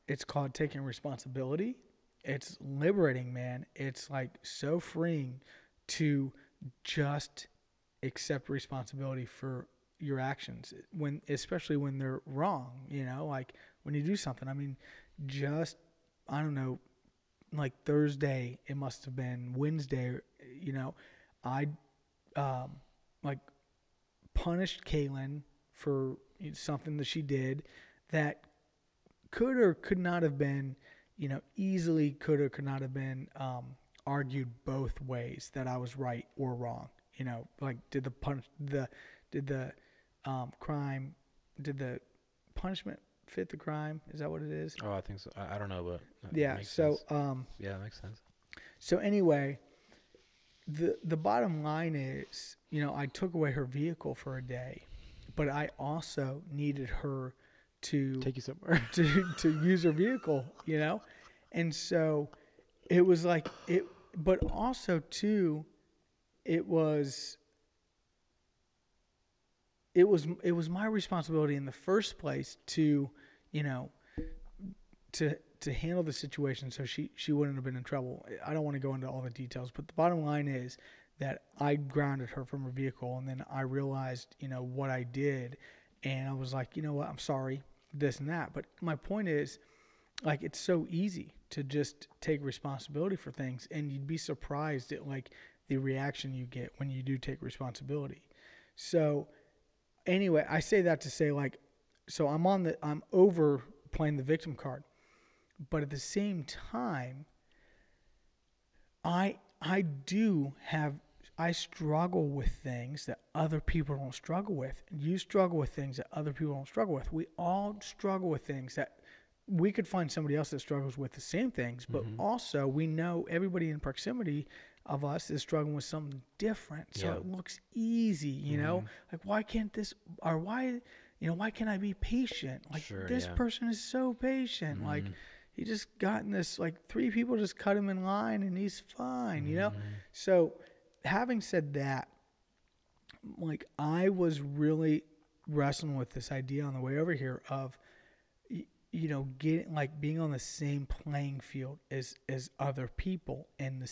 it's called taking responsibility. It's liberating, man. It's like so freeing to just accept responsibility for your actions when, especially when they're wrong. Like when you do something. I mean, just I don't know, like Thursday, it must have been Wednesday. You know, I um, like punished Kaylin for something that she did that could or could not have been, easily could or could not have been argued both ways that I was right or wrong. Like did the crime, did the punishment fit the crime? Is that what it is? Oh, I think so. I don't know, but that Yeah. makes So sense. Yeah, that makes sense. anyway, the bottom line is, I took away her vehicle for a day, but I also needed her to Take you somewhere. to use her vehicle, and so it was like it, but also too, it was it was my responsibility in the first place to, you know, to handle the situation so she wouldn't have been in trouble. I don't want to go into all the details, but the bottom line is that I grounded her from her vehicle, and then I realized, what I did, and I was like, you know what, I'm sorry, this and that. But my point is, like, it's so easy to just take responsibility for things, and you'd be surprised at like the reaction you get when you do take responsibility. So anyway, I say that to say, like, so I'm over playing the victim card, but at the same time, I do have I struggle with things that other people don't struggle with. You struggle with things that other people don't struggle with. We all struggle with things that we could find somebody else that struggles with the same things, but Mm-hmm. also we know everybody in proximity of us is struggling with something different. So Yeah. it looks easy, Mm-hmm. like why can't this, or why can't I be patient? Like Sure. this Yeah. person is so patient. Mm-hmm. Like he just gotten this, like three people just cut him in line and he's fine. Mm-hmm. So having said that, like I was really wrestling with this idea on the way over here of getting, like, being on the same playing field as other people in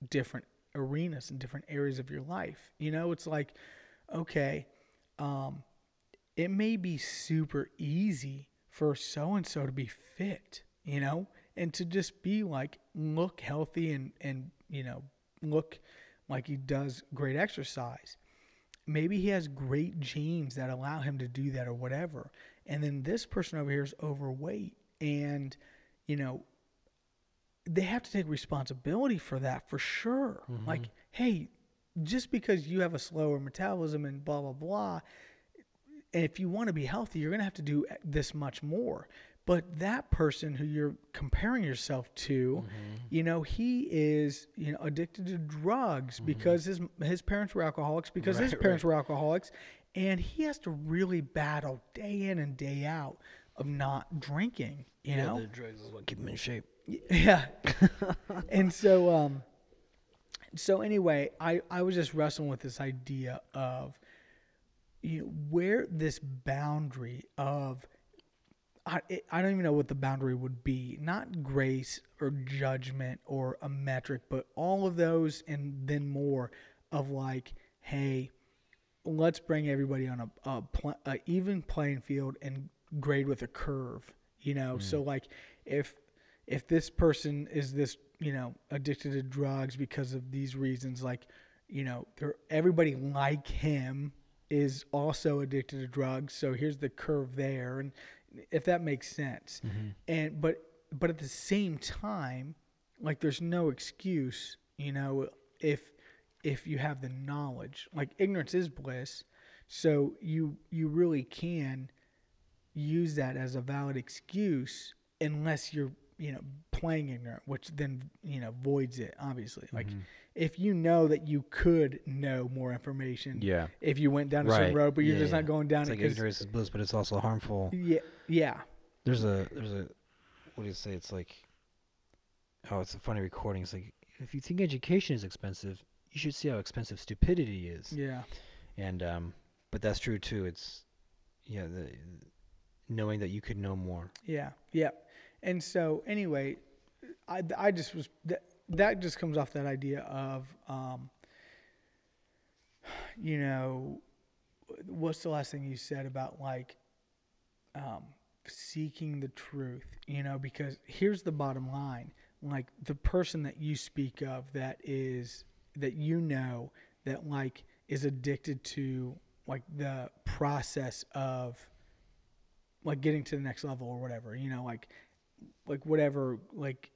different arenas and different areas of your life. It's like, okay, um, it may be super easy for so and so to be fit, and to just be like, look healthy and look like he does great exercise. Maybe he has great genes that allow him to do that or whatever. And then this person over here is overweight, and you know they have to take responsibility for that for sure. Mm-hmm. Like, hey, just because you have a slower metabolism and blah blah blah, and if you want to be healthy, you're going to have to do this much more. But that person who you're comparing yourself to, Mm-hmm. he is, addicted to drugs Mm-hmm. because his parents were alcoholics, because his Right. parents Right. were alcoholics, and he has to really battle day in and day out of not drinking, Yeah, the drugs is what keep him in shape. Yeah. And so anyway, I was just wrestling with this idea of, where this boundary of, I don't even know what the boundary would be. Not grace or judgment or a metric, but all of those and then more of like, hey, let's bring everybody on a even playing field and grade with a curve. Mm. So like if this person is this, addicted to drugs because of these reasons, like, everybody like him is also addicted to drugs. So here's the curve there, and if that makes sense. Mm-hmm. And but at the same time, like there's no excuse, if you have the knowledge. Like ignorance is bliss, so you really can use that as a valid excuse unless you're, playing ignorant, which then, voids it, obviously. Like, Mm-hmm. if you know that you could know more information Yeah. if you went down a certain Right. road, but you're Yeah. just Yeah. not going down It's it like because, ignorance is bliss, but it's also harmful. yeah, yeah, There's a what do you say? It's like, oh, it's a funny recording. It's like, if you think education is expensive, you should see how expensive stupidity is. yeah, And but that's true too. It's, yeah, knowing that you could know more. yeah, yeah. And so, anyway, I just was, that just comes off that idea of, you know, what's the last thing you said about like, um, seeking the truth, because here's the bottom line. Like, the person that you speak of that that like is addicted to like the process of like getting to the next level or whatever, like whatever, like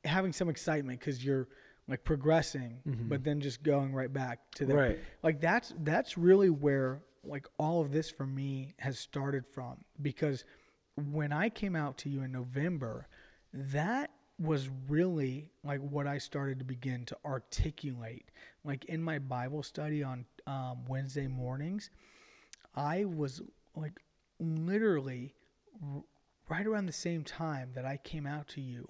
having some excitement because you're like progressing, Mm-hmm. but then just going right back to the, Right. like that's really where like all of this for me has started from. Because when I came out to you in November, that was really like what I started to begin to articulate. Like in my Bible study on Wednesday mornings, I was like literally right around the same time that I came out to you.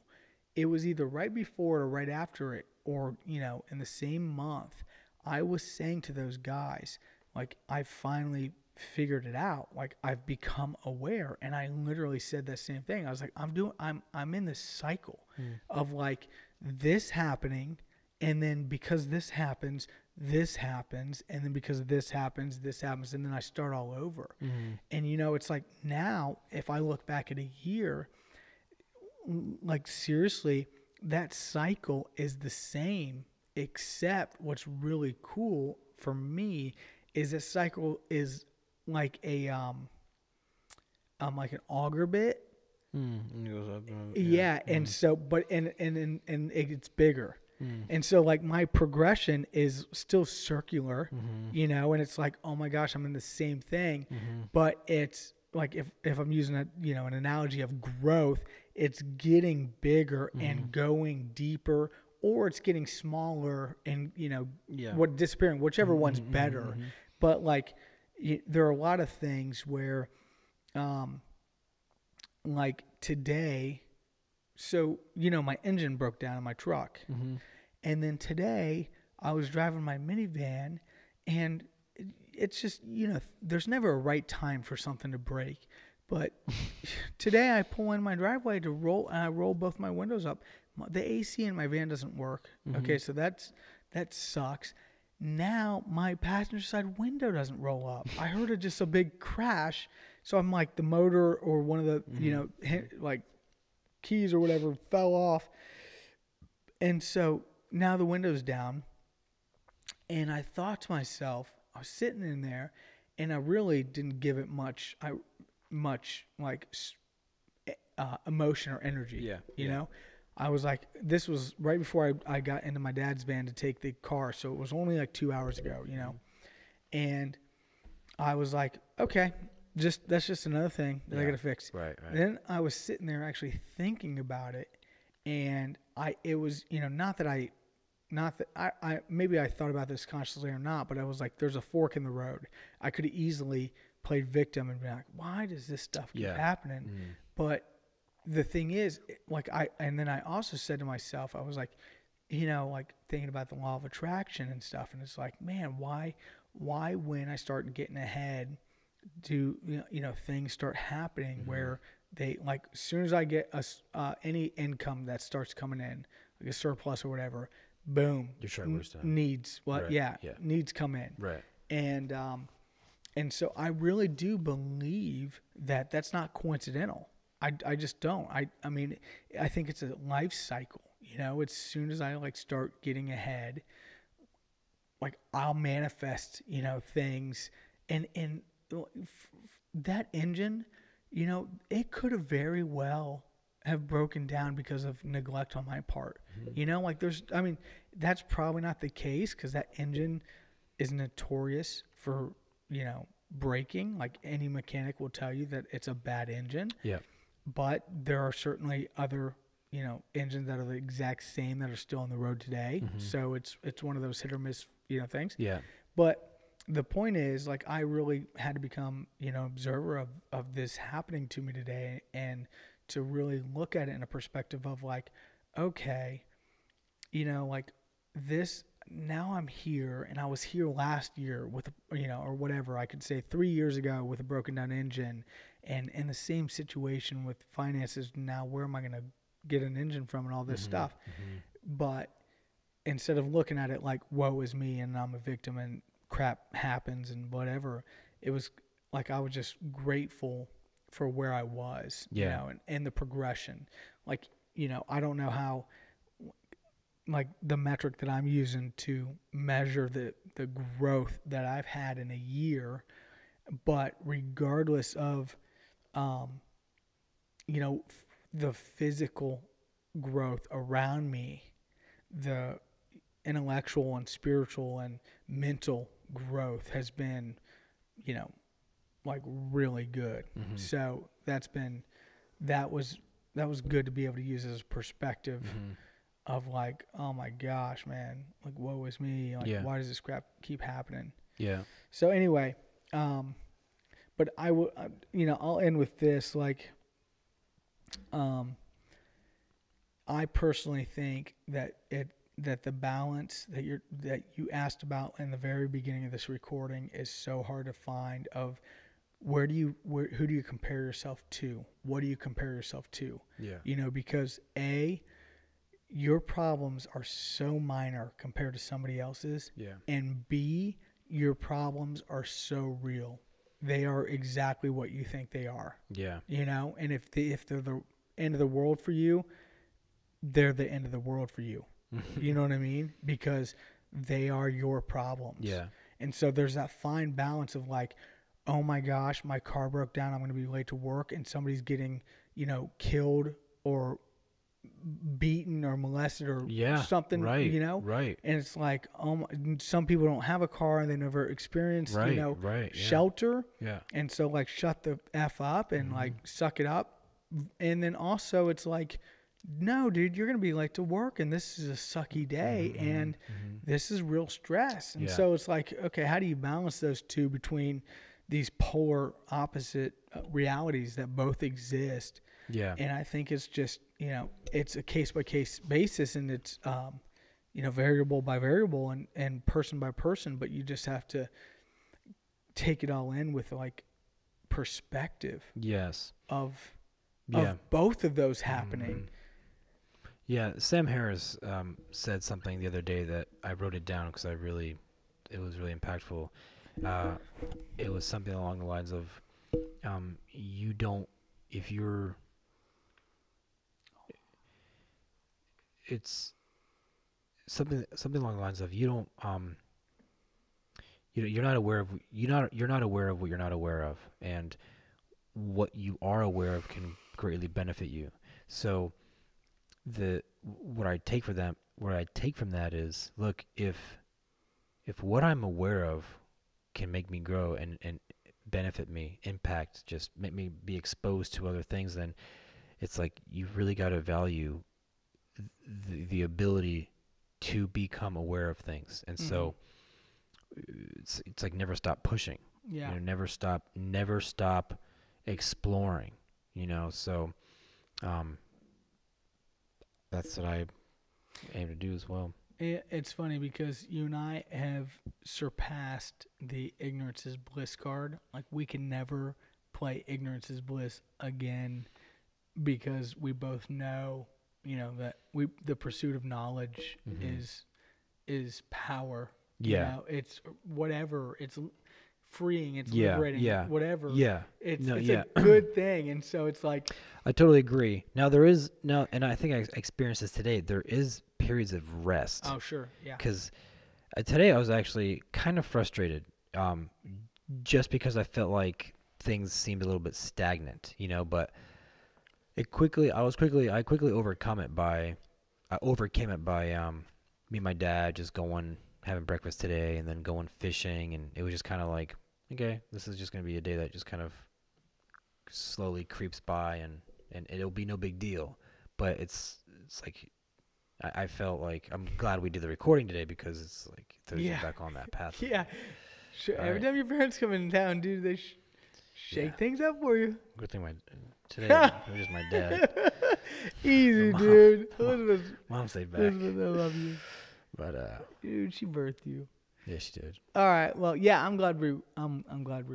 It was either right before or right after it, or, in the same month. I was saying to those guys, like, I finally figured it out. Like, I've become aware. And I literally said that same thing. I was like, I'm in this cycle Mm. of like this happening. And then because this happens. And then because this happens. And then I start all over. Mm. And, it's like now, if I look back at a year, like seriously, that cycle is the same, except what's really cool for me is this cycle is like a like an auger bit. Mm. And it goes up. Yeah. Yeah, and Mm. so but and it gets bigger. Mm. And so like my progression is still circular, Mm-hmm. and it's like, oh my gosh, I'm in the same thing, Mm-hmm. but it's like if I'm using a, an analogy of growth, it's getting bigger Mm-hmm. and going deeper, or it's getting smaller and, Yeah. what disappearing, whichever Mm-hmm. one's Mm-hmm. better. Mm-hmm. But like there are a lot of things where um like today, so my engine broke down in my truck. Mm-hmm. And then today, I was driving my minivan, and it's just, there's never a right time for something to break. But today, I pull in my driveway to roll, and I roll both my windows up. The AC in my van doesn't work. Mm-hmm. Okay, so that sucks. Now my passenger side window doesn't roll up. I heard just a big crash, so I'm like the motor or one of the like keys or whatever fell off, and so now the window's down. And I thought to myself, I was sitting in there, and I really didn't give it much like emotion or energy. Yeah. You Yeah. know, I was like, this was right before I got into my dad's van to take the car, so it was only like 2 hours ago. And I was like, okay, that's just another thing that I Yeah. got to fix. Right. Right. Then I was sitting there actually thinking about it, and it was, not that I maybe I thought about this consciously or not, but I was like, there's a fork in the road. I could have easily played victim and be like, why does this stuff keep Yeah. happening? Mm. But the thing is, like and then I also said to myself, I was like, like thinking about the law of attraction and stuff, and it's like, man, why when I start getting ahead, do things start happening Mm-hmm. where they, like, as soon as I get any income that starts coming in, like a surplus or whatever, boom, Your chart goes down. needs what? Right. Yeah, Yeah. needs come in, Right. and so I really do believe that that's not coincidental. I just don't. I mean, I think it's a life cycle. As soon as I like start getting ahead, like I'll manifest, things, and that engine, it could have very well have broken down because of neglect on my part. Mm-hmm. Like I mean, that's probably not the case because that engine is notorious for, breaking. Like any mechanic will tell you that it's a bad engine, Yeah. but there are certainly other, engines that are the exact same that are still on the road today. Mm-hmm. So it's one of those hit or miss, things. Yeah. But the point is, like, I really had to become, observer of this happening to me today, and to really look at it in a perspective of like, okay, like this, now I'm here, and I was here last year with, or whatever, I could say 3 years ago with a broken down engine, and in the same situation with finances now, where am I going to get an engine from and all this Mm-hmm. stuff? Mm-hmm. But instead of looking at it like woe is me and I'm a victim and crap happens and whatever, it was like I was just grateful for where I was, Yeah. and the progression. Like, I don't know how, like, the metric that I'm using to measure the growth that I've had in a year, but regardless of, um, the physical growth around me, the intellectual and spiritual and mental growth has been, you know, like really good. Mm-hmm. So that was that was good to be able to use as a perspective Mm-hmm. of like, oh my gosh, man, like woe is me, like Yeah. why does this crap keep happening? Yeah. So anyway, but I will, I'll end with this. Like, um, I personally think that the balance that you asked about in the very beginning of this recording is so hard to find. Of who do you compare yourself to? What do you compare yourself to? Yeah. Because your problems are so minor compared to somebody else's, Yeah. and B, your problems are so real. They are exactly what you think they are. Yeah. And if they're the end of the world for you, they're the end of the world for you. You know what I mean? Because they are your problems. Yeah. And so there's that fine balance of like, oh my gosh, my car broke down, I'm going to be late to work, and somebody's getting, killed or beaten or molested or Yeah. something, Right. Right. and it's like, some people don't have a car and they never experienced, Right. Right. Yeah. shelter. Yeah. And so, like, shut the F up and Mm-hmm. like suck it up. And then also it's like, no, dude, you're going to be late to work and this is a sucky day Mm-hmm. and Mm-hmm. this is real stress. And Yeah. so it's like, okay, how do you balance those two between these polar opposite realities that both exist? Yeah. And I think it's just, it's a case by case basis, and it's, variable by variable, and person by person, but you just have to take it all in with like perspective Yes. of Yeah. both of those Mm-hmm. happening. Yeah. Sam Harris said something the other day that I wrote it down because it was really impactful. Uh, it was something along the lines of, you don't, if you're, it's something along the lines of you don't, you're not aware of you're not aware of what you're not aware of, and what you are aware of can greatly benefit you. So the what I take from that is, look, if what I'm aware of can make me grow and benefit me, impact, just make me be exposed to other things, then it's like you've really got to value the ability to become aware of things. And Mm-hmm. so it's like never stop pushing. Yeah. Never stop exploring. So um, that's what I aim to do as well. It's funny because you and I have surpassed the ignorance is bliss card. Like, we can never play ignorance is bliss again, because we both know, that the pursuit of knowledge Hmm. is power. Yeah. It's whatever. It's freeing. It's Yeah. liberating. Yeah. Whatever. Yeah. It's No. it's Yeah. a good thing. And so it's like, I totally agree. Now there is no, and I think I experienced this today. There is periods of rest oh sure, yeah, because today I was actually kind of frustrated, um, just because I felt like things seemed a little bit stagnant, But I quickly I overcame it by me and my dad just going having breakfast today and then going fishing, and it was just kind of like okay, this is just gonna be a day that just kind of slowly creeps by, and it'll be no big deal. But it's like I felt like I'm glad we did the recording today because it's like it throws you Yeah, back on that path of yeah. Sure. all Every right, time your parents come in town, dude, they yeah. shake things up for you. Good thing my today it was just my dad. My Easy, mom, dude. mom, Elizabeth, mom stayed back, Elizabeth, I love you, but dude. She birthed you. yeah, she did. All right. Well, yeah. I'm glad we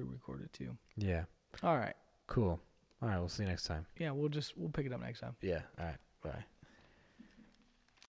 recorded too. Yeah, All right. cool. All right, we'll see you next time. Yeah. We'll pick it up next time. Yeah, all right, bye.